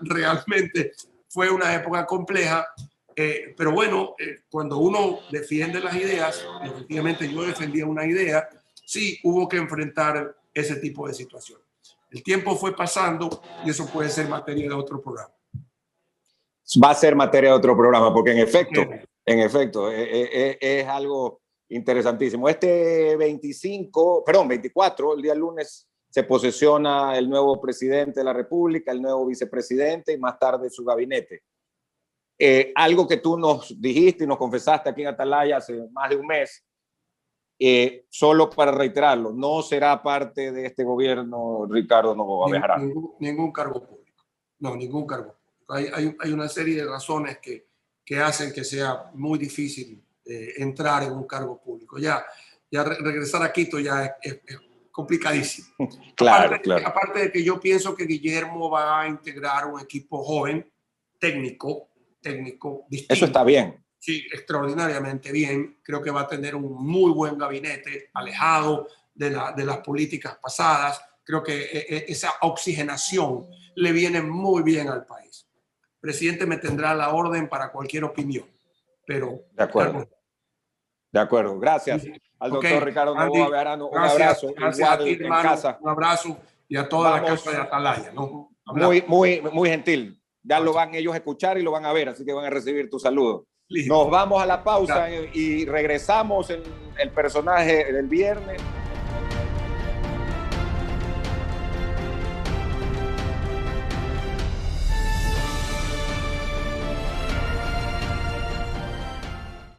Speaker 3: realmente fue una época compleja. Pero bueno, cuando uno defiende las ideas, efectivamente yo defendía una idea, sí hubo que enfrentar ese tipo de situaciones. El tiempo fue pasando y eso puede ser materia de otro programa.
Speaker 2: Va a ser materia de otro programa, porque en efecto, es algo interesantísimo. Este 24, el día lunes, se posesiona el nuevo presidente de la República, el nuevo vicepresidente y más tarde su gabinete. Algo que tú nos dijiste y nos confesaste aquí en Atalaya hace más de un mes, solo para reiterarlo, no será parte de este gobierno, Ricardo Noboa Bejarano.
Speaker 3: Ningún cargo público. No, ningún cargo público. Hay una serie de razones que hacen que sea muy difícil entrar en un cargo público. Ya regresar a Quito ya es complicadísimo.
Speaker 2: Claro.
Speaker 3: Aparte de que yo pienso que Guillermo va a integrar un equipo joven, técnico distinto.
Speaker 2: Eso está bien.
Speaker 3: Sí, extraordinariamente bien. Creo que va a tener un muy buen gabinete, alejado de las políticas pasadas. Creo que esa oxigenación le viene muy bien al país. El presidente me tendrá la orden para cualquier opinión, pero...
Speaker 2: De acuerdo. Gracias al doctor Ricardo Noboa Bejarano. Un abrazo.
Speaker 3: Gracias a ti, hermano, en casa. Un abrazo y a toda la casa de Atalaya, ¿no?
Speaker 2: Muy gentil. Ya lo van ellos a escuchar y lo van a ver, así que van a recibir tu saludo. Listo. Nos vamos a la pausa y regresamos en el personaje del viernes.